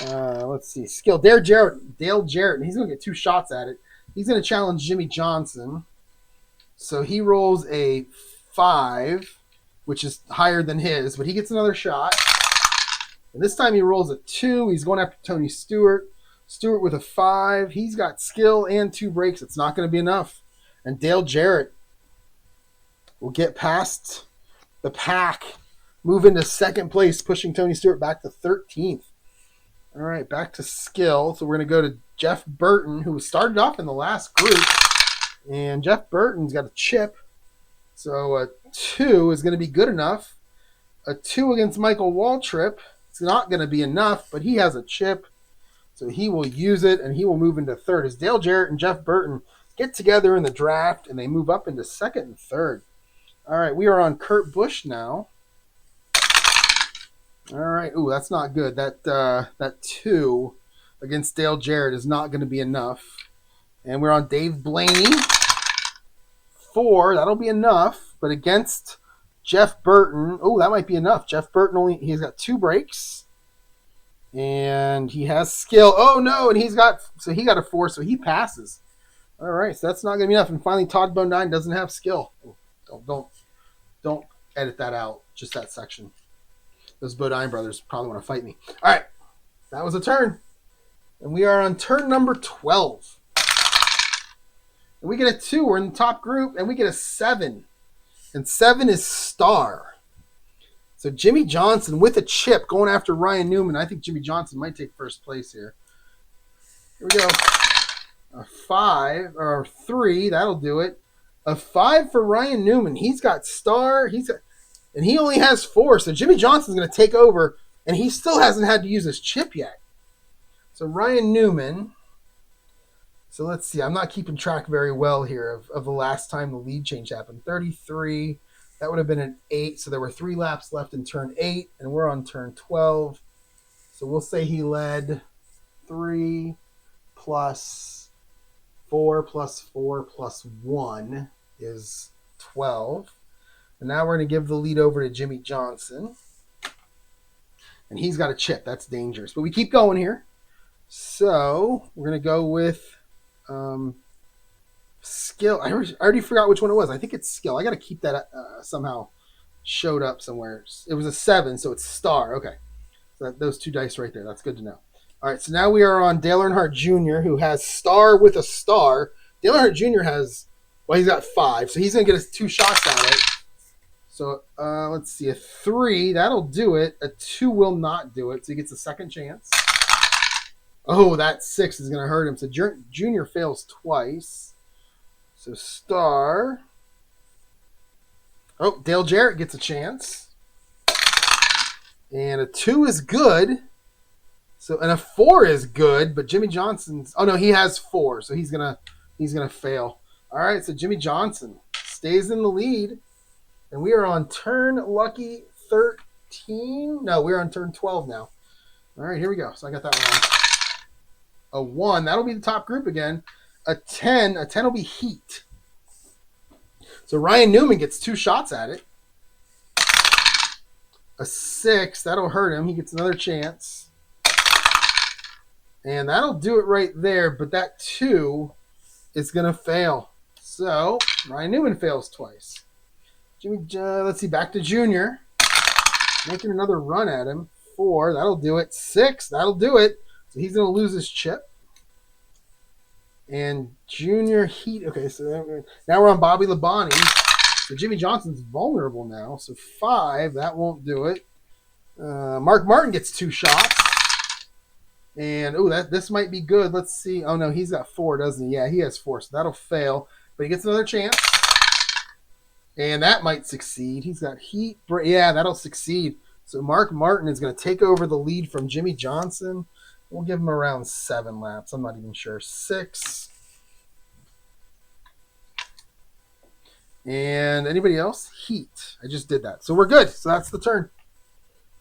Let's see. Skill. Dale Jarrett. And he's going to get 2 shots at it. He's going to challenge Jimmy Johnson. So he rolls a 5, which is higher than his, but he gets another shot. And this time he rolls a 2. He's going after Tony Stewart. Stewart with a 5. He's got skill and 2 breaks. It's not going to be enough. And Dale Jarrett will get past the pack, move into 2nd place, pushing Tony Stewart back to 13th. All right, back to skill. So we're going to go to Jeff Burton, who started off in the last group. And Jeff Burton's got a chip. So a 2 is going to be good enough. A 2 against Michael Waltrip. It's not going to be enough, but he has a chip. So he will use it, and he will move into 3rd. As Dale Jarrett and Jeff Burton get together in the draft, and they move up into 2nd and 3rd. All right, we are on Kurt Busch now. All right. Ooh, that's not good. That 2 against Dale Jarrett is not going to be enough. And we're on Dave Blaney. 4, that'll be enough. But against Jeff Burton, that might be enough. Jeff Burton he's got 2 breaks. And he has skill. Oh no, and he got a 4, so he passes. All right, so that's not going to be enough. And finally, Todd Bodine doesn't have skill. Don't edit that out, just that section. Those Bodine brothers probably want to fight me. All right, that was a turn. And we are on turn number 12. And we get a 2. We're in the top group, and we get a 7. And 7 is star. So Jimmy Johnson with a chip going after Ryan Newman. I think Jimmy Johnson might take 1st place here. Here we go. A 5 or 3, that'll do it. A 5 for Ryan Newman. He's got star. And he only has 4. So Jimmy Johnson's going to take over, and he still hasn't had to use his chip yet. So Ryan Newman. So let's see. I'm not keeping track very well here of the last time the lead change happened. 33. That would have been an 8. So there were 3 laps left in turn 8, and we're on turn 12. So we'll say he led 3 plus 4 plus 4 plus 1 is 12. And now we're going to give the lead over to Jimmy Johnson. And he's got a chip. That's dangerous. But we keep going here. So we're going to go with skill. I already forgot which one it was. I think it's skill. I got to keep that somehow showed up somewhere. It was a 7, so it's star. Okay. So those 2 dice right there. That's good to know. All right, so now we are on Dale Earnhardt Jr., who has star with a star. Dale Earnhardt Jr. has, well, he's got 5, so he's going to get us 2 shots at it. So let's see, a 3, that'll do it. A 2 will not do it, so he gets a second chance. Oh, that 6 is going to hurt him. So Junior fails twice. So star. Oh, Dale Jarrett gets a chance. And a 2 is good. So and a 4 is good, but Jimmy Johnson's, oh no, he has 4, so he's gonna fail. All right, so Jimmy Johnson stays in the lead, and we are on turn lucky 13. No, we're on turn 12 now. All right, here we go. So I got that wrong. A 1, that'll be the top group again. A 10 will be heat. So Ryan Newman gets 2 shots at it. A 6, that'll hurt him. He gets another chance. And that'll do it right there, but that 2 is going to fail. So Ryan Newman fails twice. Let's see, back to Junior. Making another run at him. 4, that'll do it. 6, that'll do it. So he's going to lose his chip. And Junior heat. Okay, so now we're on Bobby Labonte. So Jimmy Johnson's vulnerable now. So 5, that won't do it. Mark Martin gets 2 shots. And, this might be good. Let's see. Oh, no, he's got 4, doesn't he? Yeah, he has 4, so that'll fail. But he gets another chance. And that might succeed. He's got heat. Yeah, that'll succeed. So Mark Martin is going to take over the lead from Jimmy Johnson. We'll give him around 7 laps. I'm not even sure. 6. And anybody else? Heat. I just did that. So we're good. So that's the turn.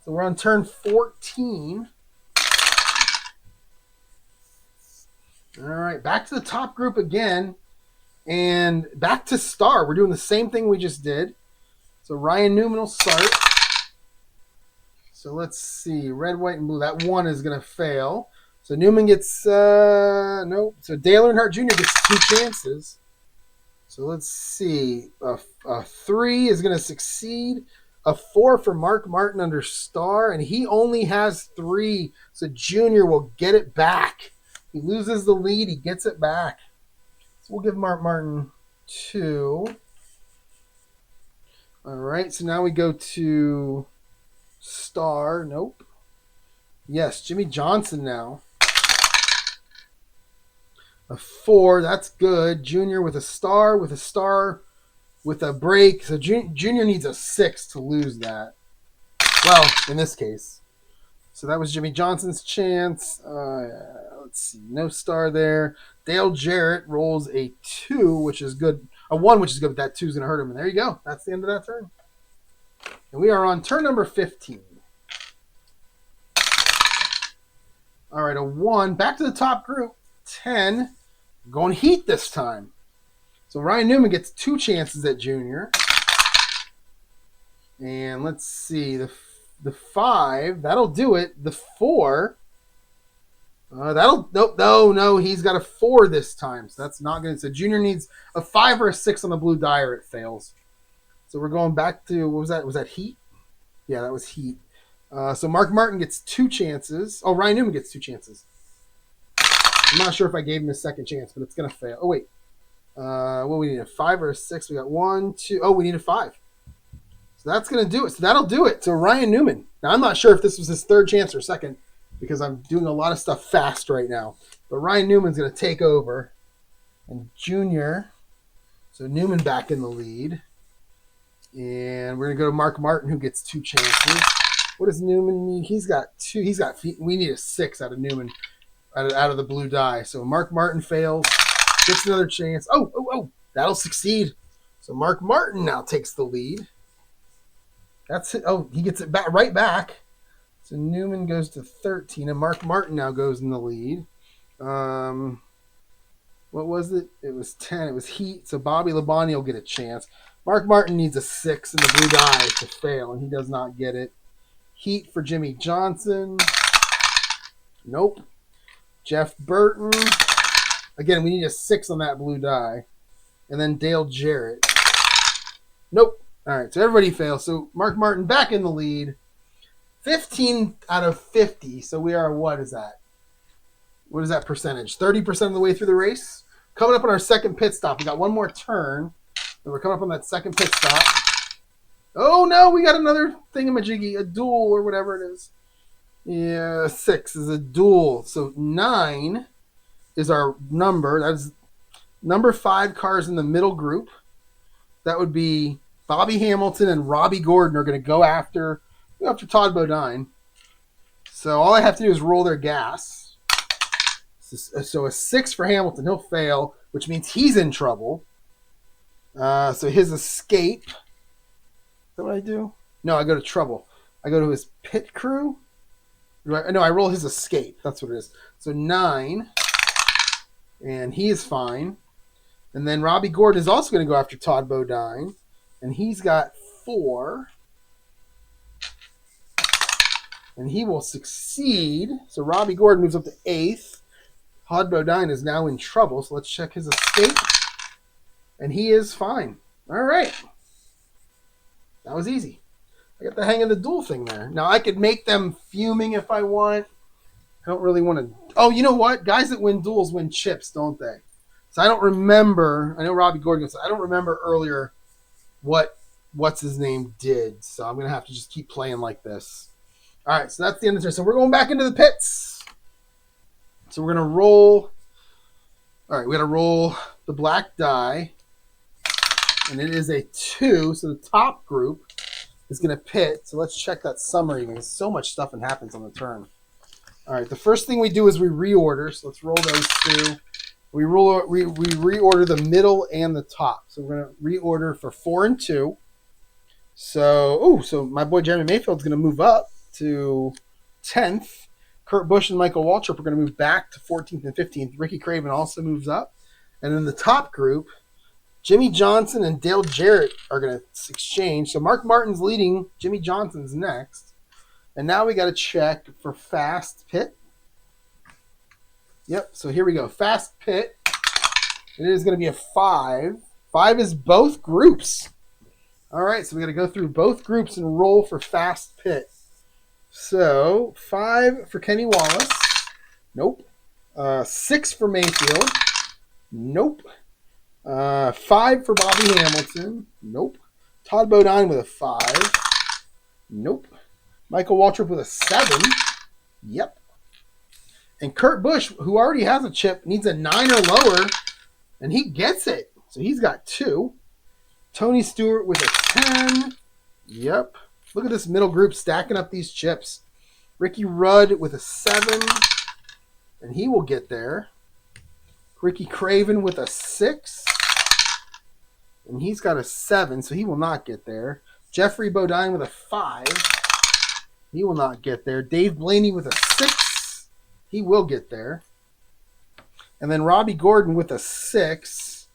So we're on turn 14. All right, back to the top group again, and back to star. We're doing the same thing we just did. So Ryan Newman will start. So let's see, red, white, and blue. That 1 is going to fail. So Newman gets, nope. So Dale Earnhardt Jr. gets 2 chances. So let's see, a 3 is going to succeed. A 4 for Mark Martin under star, and he only has 3. So Junior will get it back. He loses the lead. He gets it back. So we'll give Mark Martin 2. All right. So now we go to star. Nope. Yes, Jimmy Johnson now. A 4. That's good. Junior with a star, with a break. So Junior needs a 6 to lose that. Well, in this case. So that was Jimmy Johnson's chance. Let's see. No star there. Dale Jarrett rolls a 2, which is good. A 1, which is good, but that 2 is going to hurt him. And there you go. That's the end of that turn. And we are on turn number 15. All right, a 1. Back to the top group. 10. Going heat this time. So Ryan Newman gets 2 chances at Junior. And let's see. The 5, that'll do it. The 4, no, he's got a 4 this time, so that's not good. So Junior needs a 5 or a 6 on the blue die or it fails. So we're going back to, what was that? Was that heat? Yeah, that was heat. So Mark Martin gets 2 chances. Oh, Ryan Newman gets 2 chances. I'm not sure if I gave him a second chance, but it's going to fail. Oh, wait. What we need, a 5 or a 6? We got 1, 2. Oh, we need a 5. So that's going to do it. So that'll do it. So Ryan Newman. Now, I'm not sure if this was his 3rd chance or 2nd because I'm doing a lot of stuff fast right now. But Ryan Newman's going to take over. and Junior. So Newman back in the lead. And we're going to go to Mark Martin, who gets 2 chances. What does Newman need? He's got 2. We need a 6 out of Newman, out of the blue die. So Mark Martin fails. Gets another chance. Oh. That'll succeed. So Mark Martin now takes the lead. That's it. Oh, he gets it back, right back. So Newman goes to 13, and Mark Martin now goes in the lead. What was it? It was 10. It was Heat. So Bobby Labonte will get a chance. Mark Martin needs a 6 in the blue die to fail, and he does not get it. Heat for Jimmy Johnson. Nope. Jeff Burton. Again, we need a 6 on that blue die. And then Dale Jarrett. Nope. All right, so everybody fails. So Mark Martin back in the lead. 15 out of 50. So we are, what is that? What is that percentage? 30% of the way through the race. Coming up on our second pit stop. We got one more turn. And we're coming up on that second pit stop. Oh, no, we got another thingamajiggy, a duel or whatever it is. Yeah, 6 is a duel. So 9 is our number. That's number 5 cars in the middle group. That would be Bobby Hamilton and Robbie Gordon are going to go after Todd Bodine. So all I have to do is roll their gas. So a 6 for Hamilton. He'll fail, which means he's in trouble. So his escape. Is that what I do? No, I go to trouble. I go to his pit crew. No, I roll his escape. That's what it is. So 9. And he is fine. And then Robbie Gordon is also going to go after Todd Bodine. And he's got 4. And he will succeed. So Robbie Gordon moves up to 8th. Todd Bodine is now in trouble. So let's check his escape. And he is fine. All right. That was easy. I got the hang of the duel thing there. Now, I could make them fuming if I want. I don't really want to. Oh, you know what? Guys that win duels win chips, don't they? So I don't remember. I know Robbie Gordon goes, I don't remember earlier what's his name did. So I'm going to have to just keep playing like this. All right, so that's the end of the turn. So we're going back into the pits. So we're going to roll. All right, we got to roll the black die. And it is a 2. So the top group is going to pit. So let's check that summary because so much stuff happens on the turn. All right, the first thing we do is we reorder. So let's roll those 2. We reorder the middle and the top. So we're going to reorder for 4 and 2. So my boy Jeremy Mayfield's going to move up to 10th. Kurt Busch and Michael Waltrip are going to move back to 14th and 15th. Ricky Craven also moves up. And in the top group, Jimmy Johnson and Dale Jarrett are going to exchange. So Mark Martin's leading. Jimmy Johnson's next. And now we got to check for fast pit. Yep, so here we go. Fast pit. It is going to be a 5. 5 is both groups. All right, so we got to go through both groups and roll for fast pit. So 5 for Kenny Wallace. Nope. 6 for Mayfield. Nope. 5 for Bobby Hamilton. Nope. Todd Bodine with a 5. Nope. Michael Waltrip with a 7. Yep. And Kurt Busch, who already has a chip, needs a 9 or lower, and he gets it. So he's got 2. Tony Stewart with a 10. Yep. Look at this middle group stacking up these chips. Ricky Rudd with a 7, and he will get there. Ricky Craven with a 6, and he's got a 7, so he will not get there. Jeffrey Bodine with a 5. He will not get there. Dave Blaney with a 6. He will get there. And then Robbie Gordon with a 6.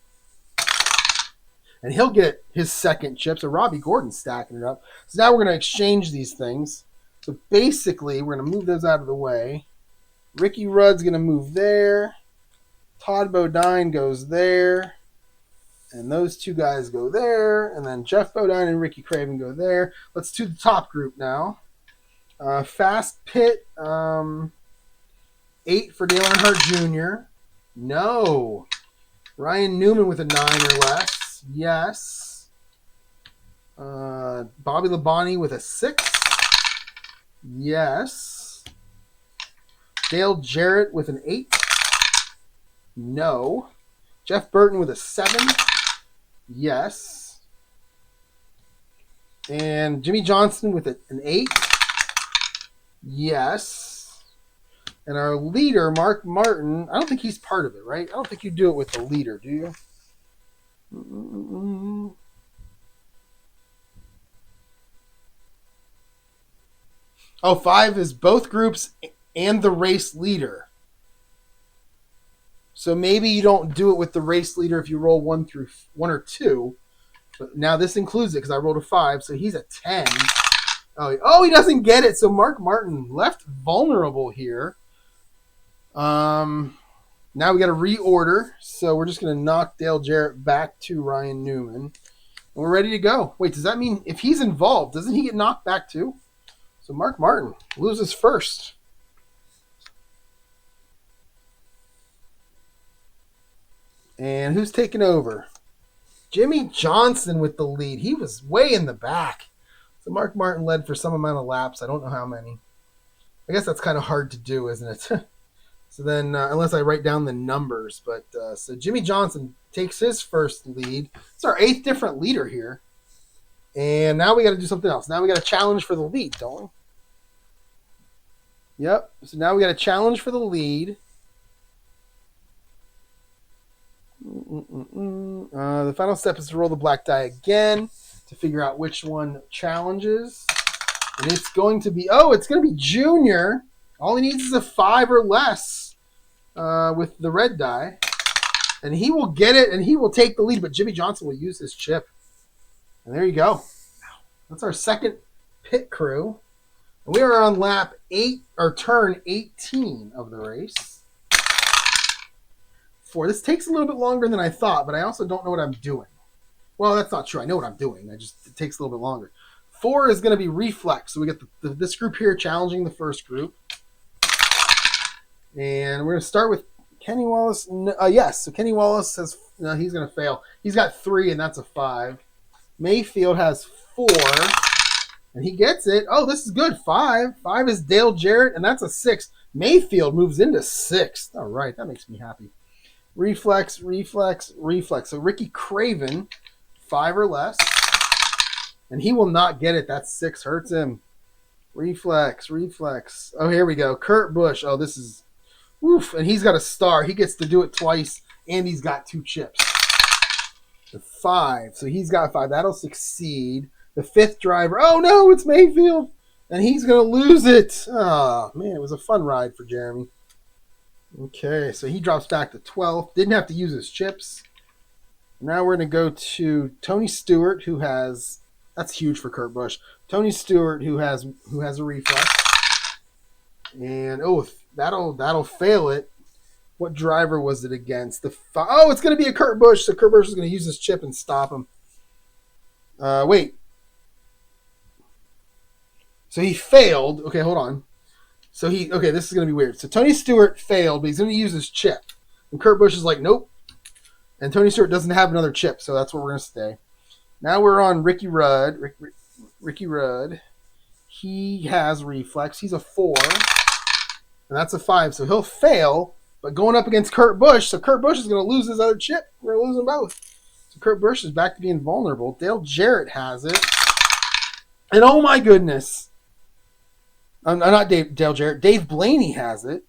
And he'll get his second chip. So Robbie Gordon's stacking it up. So now we're going to exchange these things. So basically, we're going to move those out of the way. Ricky Rudd's going to move there. Todd Bodine goes there. And those 2 guys go there. And then Jeff Bodine and Ricky Craven go there. Let's do the top group now. Fast pit, 8 for Dale Earnhardt Jr. No. Ryan Newman with a 9 or less. Yes. Bobby Labonte with a 6. Yes. Dale Jarrett with an 8. No. Jeff Burton with a 7. Yes. And Jimmy Johnson with an 8. Yes. And our leader, Mark Martin, I don't think he's part of it, right? I don't think you do it with the leader, do you? Oh, 5 is both groups and the race leader. So maybe you don't do it with the race leader if you roll 1 or 2. But now this includes it because I rolled a 5, so he's a 10. Oh, he doesn't get it. So Mark Martin left vulnerable here. Now we got to reorder. So we're just going to knock Dale Jarrett back to Ryan Newman. And we're ready to go. Wait, does that mean if he's involved, doesn't he get knocked back too? So Mark Martin loses first. And who's taking over? Jimmy Johnson with the lead. He was way in the back. So Mark Martin led for some amount of laps. I don't know how many. I guess that's kind of hard to do, isn't it? So then, unless I write down the numbers. But so Jimmy Johnson takes his first lead. It's our 8th different leader here. And now we got to do something else. Now we got to challenge for the lead, don't we? Yep. So now we got to challenge for the lead. The final step is to roll the black die again to figure out which one challenges. And it's going to be, Junior. All he needs is a 5 or less with the red die. And he will get it, and he will take the lead. But Jimmy Johnson will use his chip. And there you go. That's our second pit crew. And we are on lap 8, or turn 18 of the race. 4. This takes a little bit longer than I thought, but I also don't know what I'm doing. Well, that's not true. I know what I'm doing. It takes a little bit longer. 4 is going to be reflex. So we get this group here challenging the first group. And we're going to start with Kenny Wallace. Yes, so Kenny Wallace says he's going to fail. He's got 3, and that's a 5. Mayfield has 4, and he gets it. Oh, this is good. 5. 5 is Dale Jarrett, and that's a 6. Mayfield moves into 6th. All right, that makes me happy. Reflex. So Ricky Craven, 5 or less. And he will not get it. That 6 hurts him. Reflex. Oh, here we go. Kurt Busch. Oh, this is... Oof. And he's got a star. He gets to do it twice. And he's got 2 chips. The 5. So he's got 5. That'll succeed. The 5th driver. Oh, no, it's Mayfield. And he's going to lose it. Oh, man, it was a fun ride for Jeremy. Okay, so he drops back to 12th. Didn't have to use his chips. Now we're going to go to Tony Stewart, who has... That's huge for Kurt Busch. Tony Stewart, who has a reflex. And, that'll fail it. What driver was it against? It's going to be a Kurt Busch. So Kurt Busch is going to use his chip and stop him. Wait. So he failed. Okay, hold on. So this is going to be weird. So Tony Stewart failed, but he's going to use his chip. And Kurt Busch is like, nope. And Tony Stewart doesn't have another chip, so that's where we're going to stay. Now we're on Ricky Rudd. Ricky Rudd. He has reflex. He's a 4. And that's a 5. So he'll fail, but going up against Kurt Busch. So Kurt Busch is going to lose his other chip. We're going to lose them both. So Kurt Busch is back to being vulnerable. Dale Jarrett has it. And oh my goodness. Not Dale Jarrett. Dave Blaney has it.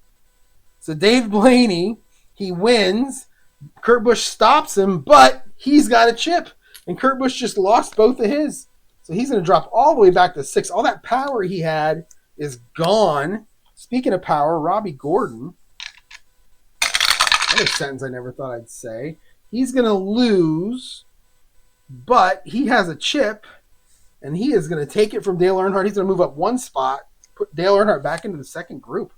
So Dave Blaney, he wins. Kurt Busch stops him, but he's got a chip. And Kurt Busch just lost both of his. So he's going to drop all the way back to 6. All that power he had is gone. Speaking of power, Robbie Gordon. Another sentence I never thought I'd say. He's going to lose, but he has a chip, and he is going to take it from Dale Earnhardt. He's going to move up 1 spot, put Dale Earnhardt back into the second group.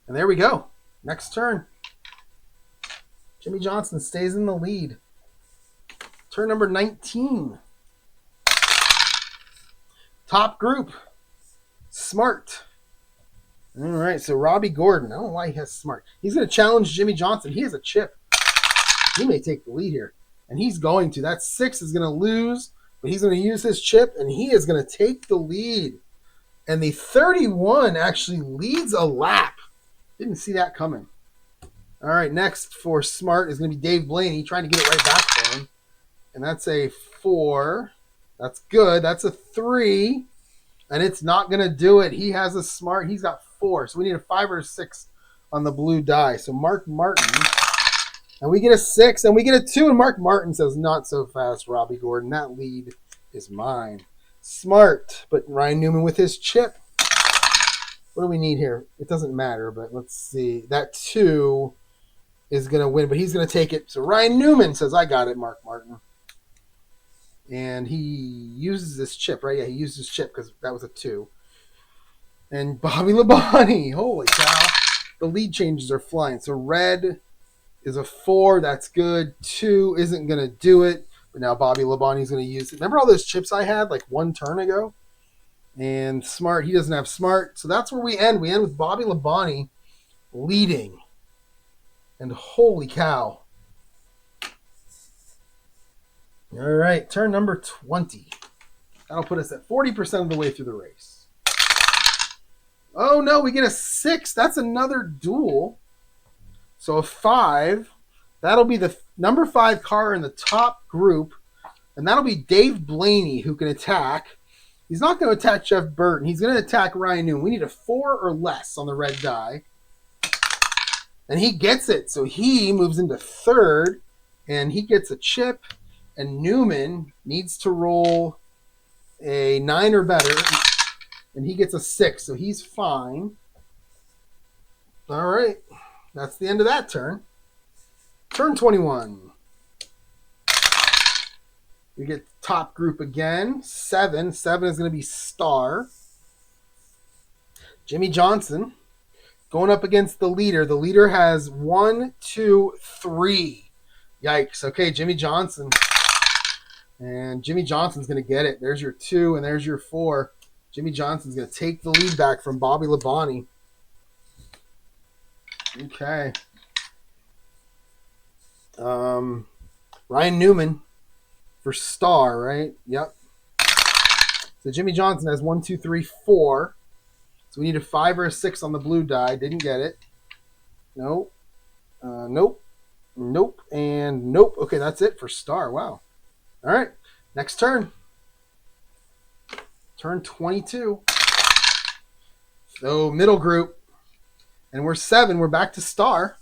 And there we go. Next turn. Jimmy Johnson stays in the lead. Turn number 19. Top group. Smart. All right, so Robbie Gordon. I don't know why he has smart. He's going to challenge Jimmy Johnson. He has a chip. He may take the lead here. And he's going to. That 6 is going to lose, but he's going to use his chip, and he is going to take the lead. And the 31 actually leads a lap. Didn't see that coming. All right, next for Smart is going to be Dave Blaney, trying to get it right back for him. And that's a 4. That's good. That's a 3. And it's not going to do it. He has a Smart. He's got 4. So we need a 5 or a 6 on the blue die. So Mark Martin. And we get a 6. And we get a 2. And Mark Martin says, not so fast, Robbie Gordon. That lead is mine. Smart. But Ryan Newman with his chip. What do we need here? It doesn't matter, but let's see. That 2 is going to win, but he's going to take it. So Ryan Newman says, I got it, Mark Martin. And he uses this chip, right? Yeah, he used his chip because that was a 2. And Bobby Labonte, holy cow. The lead changes are flying. So red is a 4. That's good. 2 isn't going to do it. But now Bobby Labonte is going to use it. Remember all those chips I had like one turn ago? And Smart, he doesn't have Smart. So that's where we end. We end with Bobby Labonte leading. And holy cow. All right, turn number 20. That'll put us at 40% of the way through the race. Oh, no, we get a 6. That's another duel. So a 5. That'll be the number 5 car in the top group. And that'll be Dave Blaney who can attack. He's not going to attack Jeff Burton. He's going to attack Ryan Newman. We need a 4 or less on the red die. And he gets it. So he moves into 3rd. And he gets a chip. And Newman needs to roll a 9 or better. And he gets a 6. So he's fine. All right. That's the end of that turn. Turn 21. We get top group again. 7. 7 is going to be Star. Jimmy Johnson going up against the leader. The leader has 1, 2, 3. Yikes. Okay, Jimmy Johnson. And Jimmy Johnson's going to get it. There's your 2 and there's your 4. Jimmy Johnson's going to take the lead back from Bobby Labonte. Okay. Ryan Newman for Star, right? Yep. So Jimmy Johnson has 1, 2, 3, 4. So we need a 5 or a 6 on the blue die. Didn't get it. Nope. Nope. Nope. And nope. Okay, that's it for Star. Wow. All right. Next turn. Turn 22. So middle group. And we're 7. We're back to Star.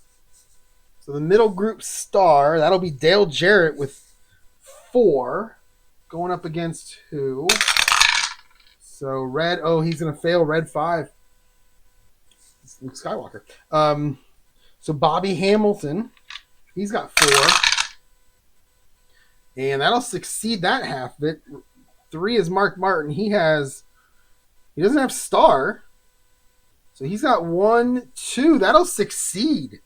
So the middle group Star. That'll be Dale Jarrett with 4. Going up against who? So red. Oh, he's going to fail. Red 5. It's Luke Skywalker. So Bobby Hamilton. He's got 4. And that'll succeed that half of it. 3 is Mark Martin. He doesn't have Star. So he's got 1, 2. That'll succeed.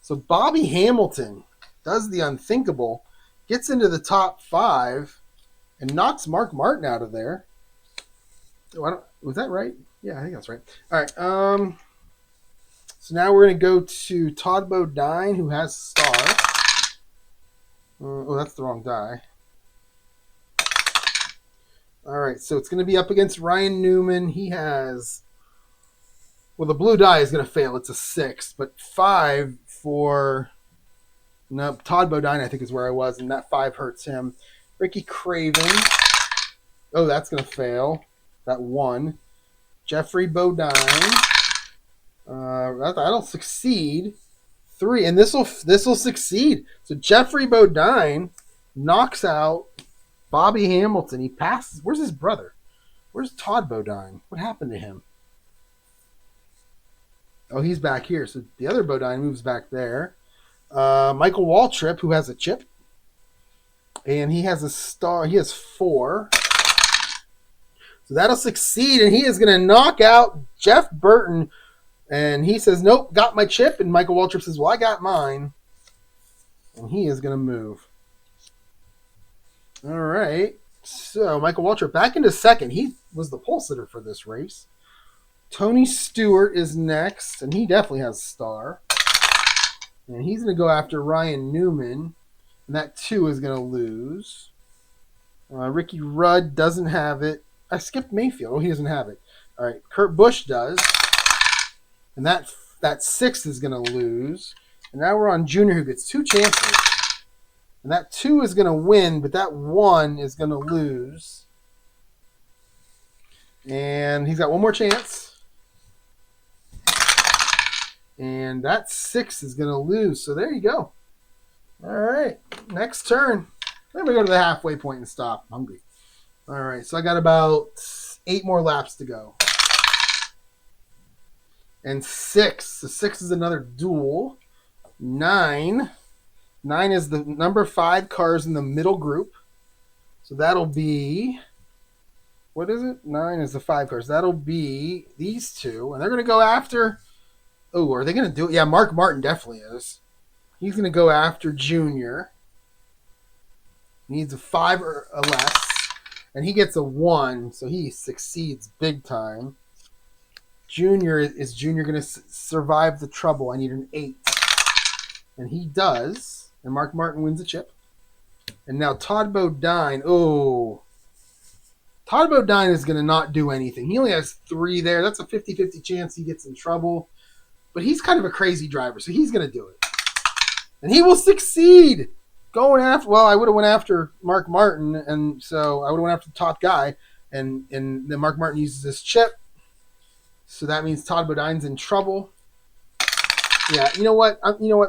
So Bobby Hamilton does the unthinkable. Gets into the top 5. And knocks Mark Martin out of there. Was that right? Yeah, I think that's right. All right. So now we're going to go to Todd Bodine, who has Star. Oh, that's the wrong die. All right, so it's going to be up against Ryan Newman. He has... Well, the blue die is going to fail. It's a 6. But 5 for... No, Todd Bodine, I think, is where I was, and that 5 hurts him. Ricky Craven. Oh, that's going to fail. That 1. Jeffrey Bodine. That'll succeed. 3, and this will succeed. So Jeffrey Bodine knocks out Bobby Hamilton. He passes. Where's his brother? Where's Todd Bodine? What happened to him? Oh, he's back here. So the other Bodine moves back there. Michael Waltrip, who has a chip, and he has a Star. He has 4. So that'll succeed, and he is going to knock out Jeff Burton. And he says, nope, got my chip. And Michael Waltrip says, well, I got mine. And he is going to move. All right. So Michael Waltrip back into 2nd. He was the pole sitter for this race. Tony Stewart is next. And he definitely has Star. And he's going to go after Ryan Newman. And that 2 is going to lose. Ricky Rudd doesn't have it. I skipped Mayfield. Oh, he doesn't have it. All right. Kurt Busch does. And that 6 is going to lose. And now we're on Junior, who gets 2 chances. And that 2 is going to win, but that 1 is going to lose. And he's got 1 more chance. And that 6 is going to lose. So there you go. All right. Next turn. Let me go to the halfway point and stop. I'm hungry. All right. So I got about 8 more laps to go. And 6. So 6 is another duel. 9. 9 is the number 5 cars in the middle group. So that'll be, what is it? 9 is the 5 cars. That'll be these 2. And they're going to go after, oh, are they going to do it? Yeah, Mark Martin definitely is. He's going to go after Junior. He needs a 5 or less. And he gets a 1, so he succeeds big time. Junior, is Junior going to survive the trouble? I need an 8. And he does. And Mark Martin wins a chip. And now Todd Bodine. Oh. Todd Bodine is going to not do anything. He only has 3 there. That's a 50-50 chance he gets in trouble. But he's kind of a crazy driver, so he's going to do it. And he will succeed. Going after, well, I would have went after Mark Martin, and so I would have went after the top guy. And then Mark Martin uses this chip. So that means Todd Bodine's in trouble. Yeah, you know what?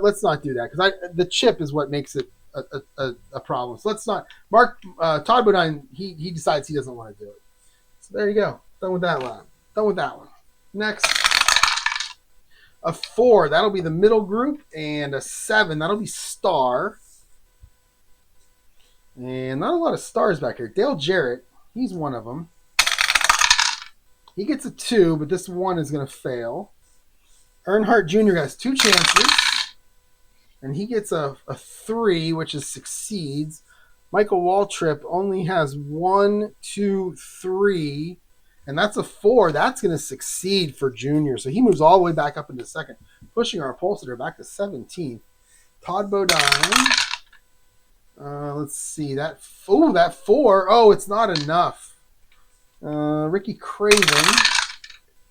Let's not do that because the chip is what makes it a problem. So let's not. Todd Bodine, he decides he doesn't want to do it. So there you go. Done with that one. Done with that one. Next, a 4. That'll be the middle group, and a 7. That'll be Star. And not a lot of stars back here. Dale Jarrett, he's one of them. He gets a 2, but this 1 is going to fail. Earnhardt Jr. has 2 chances, and he gets a 3, which is succeeds. Michael Waltrip only has 1, 2, 3, and that's a 4. That's going to succeed for Junior. So he moves all the way back up into second, pushing our pole sitter back to 17th. Todd Bodine. Let's see. That 4. Oh, it's not enough. Ricky Craven.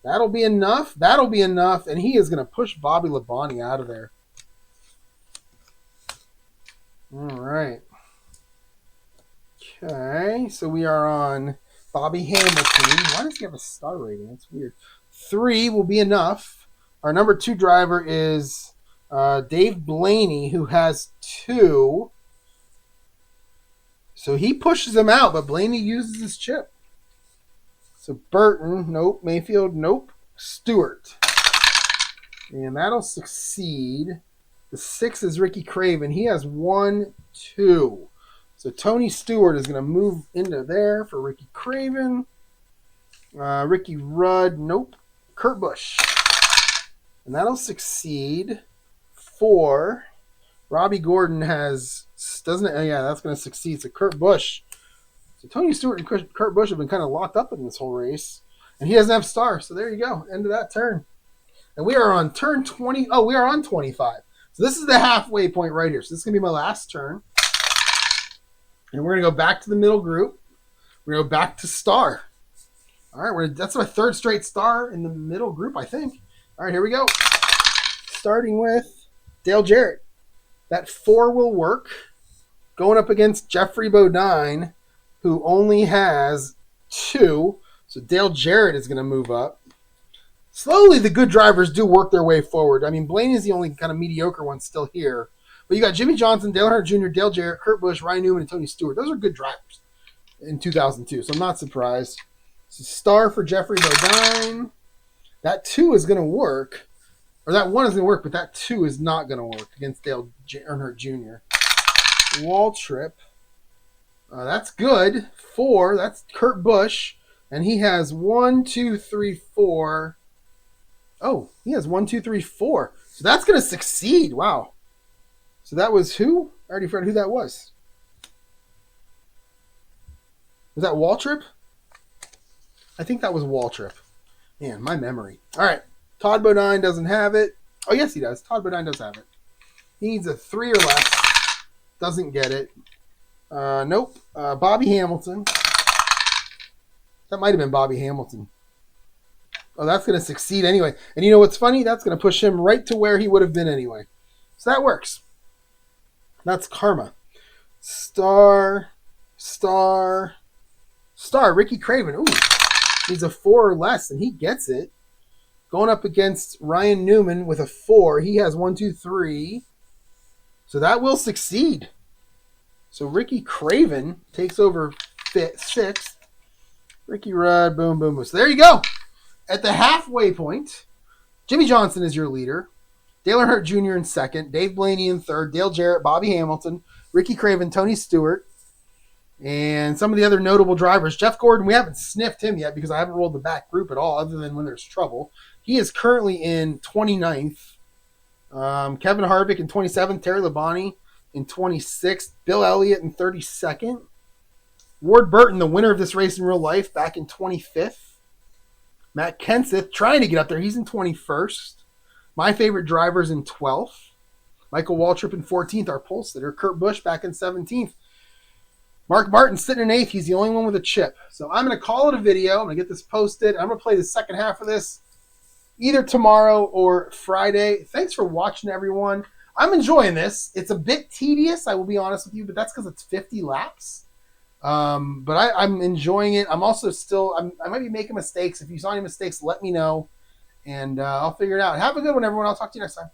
That'll be enough. That'll be enough. And he is going to push Bobby Labonte out of there. All right. Okay. So we are on Bobby Hamilton. Why does he have a star rating? That's weird. 3 will be enough. Our number 2 driver is Dave Blaney, who has 2. So he pushes him out, but Blaney uses his chip. So Burton, nope. Mayfield, nope. Stewart. And that'll succeed. The 6 is Ricky Craven. He has 1, 2. So Tony Stewart is going to move into there for Ricky Craven. Ricky Rudd, nope. Kurt Busch. And that'll succeed. 4. Robbie Gordon doesn't it? Yeah, that's going to succeed. So Kurt Busch. So Tony Stewart and Kurt Busch have been kind of locked up in this whole race. And he doesn't have star. So there you go. End of that turn. And we are on turn 20. Oh, we are on 25. So this is the halfway point right here. So this is going to be my last turn. And we're going to go back to the middle group. We're going to go back to star. All right. That's my 3rd straight star in the middle group, I think. All right, here we go. Starting with Dale Jarrett. That 4 will work. Going up against Jeffrey Bodine, who only has 2. So Dale Jarrett is going to move up. Slowly, the good drivers do work their way forward. I mean, Blaney is the only kind of mediocre one still here. But you got Jimmy Johnson, Dale Earnhardt Jr., Dale Jarrett, Kurt Busch, Ryan Newman, and Tony Stewart. Those are good drivers in 2002, so I'm not surprised. So star for Jeffrey Bodine. That 2 is going to work. Or that 1 is going to work, but that 2 is not going to work against Dale Earnhardt Jr. Waltrip. That's good. 4. That's Kurt Busch. And he has 1, 2, 3, 4. Oh, he has 1, 2, 3, 4. So that's going to succeed. Wow. So that was who? I already forgot who that was. Was that Waltrip? I think that was Waltrip. Man, my memory. All right. Todd Bodine doesn't have it. Oh, yes, he does. Todd Bodine does have it. He needs a 3 or less. Doesn't get it. Nope. Bobby Hamilton. That might have been Bobby Hamilton. Oh, that's going to succeed anyway. And you know what's funny? That's going to push him right to where he would have been anyway. So that works. That's karma. Star. Ricky Craven. Ooh, needs a 4 or less, and he gets it. Going up against Ryan Newman with a 4. He has 1, 2, 3. So that will succeed. So Ricky Craven takes over 6th. Ricky Rudd, boom, boom, boom. So there you go. At the halfway point, Jimmy Johnson is your leader. Dale Earnhardt Jr. in 2nd. Dave Blaney in 3rd. Dale Jarrett, Bobby Hamilton, Ricky Craven, Tony Stewart, and some of the other notable drivers. Jeff Gordon, we haven't sniffed him yet because I haven't rolled the back group at all other than when there's trouble. He is currently in 29th. Kevin Harvick in 27th. Terry Labonte in 26th. Bill Elliott in 32nd. Ward Burton, the winner of this race in real life, back in 25th. Matt Kenseth trying to get up there. He's in 21st. My favorite driver's in 12th. Michael Waltrip in 14th. Our pole sitter. Kurt Busch back in 17th. Mark Martin sitting in 8th. He's the only one with a chip. So I'm going to call it a video. I'm going to get this posted. I'm going to play the second half of this either tomorrow or Friday. Thanks for watching, everyone. I'm enjoying this. It's a bit tedious, I will be honest with you, but that's because it's 50 laps. But I'm enjoying it. I'm also still, I might be making mistakes. If you saw any mistakes, let me know, and I'll figure it out. Have a good one, everyone. I'll talk to you next time.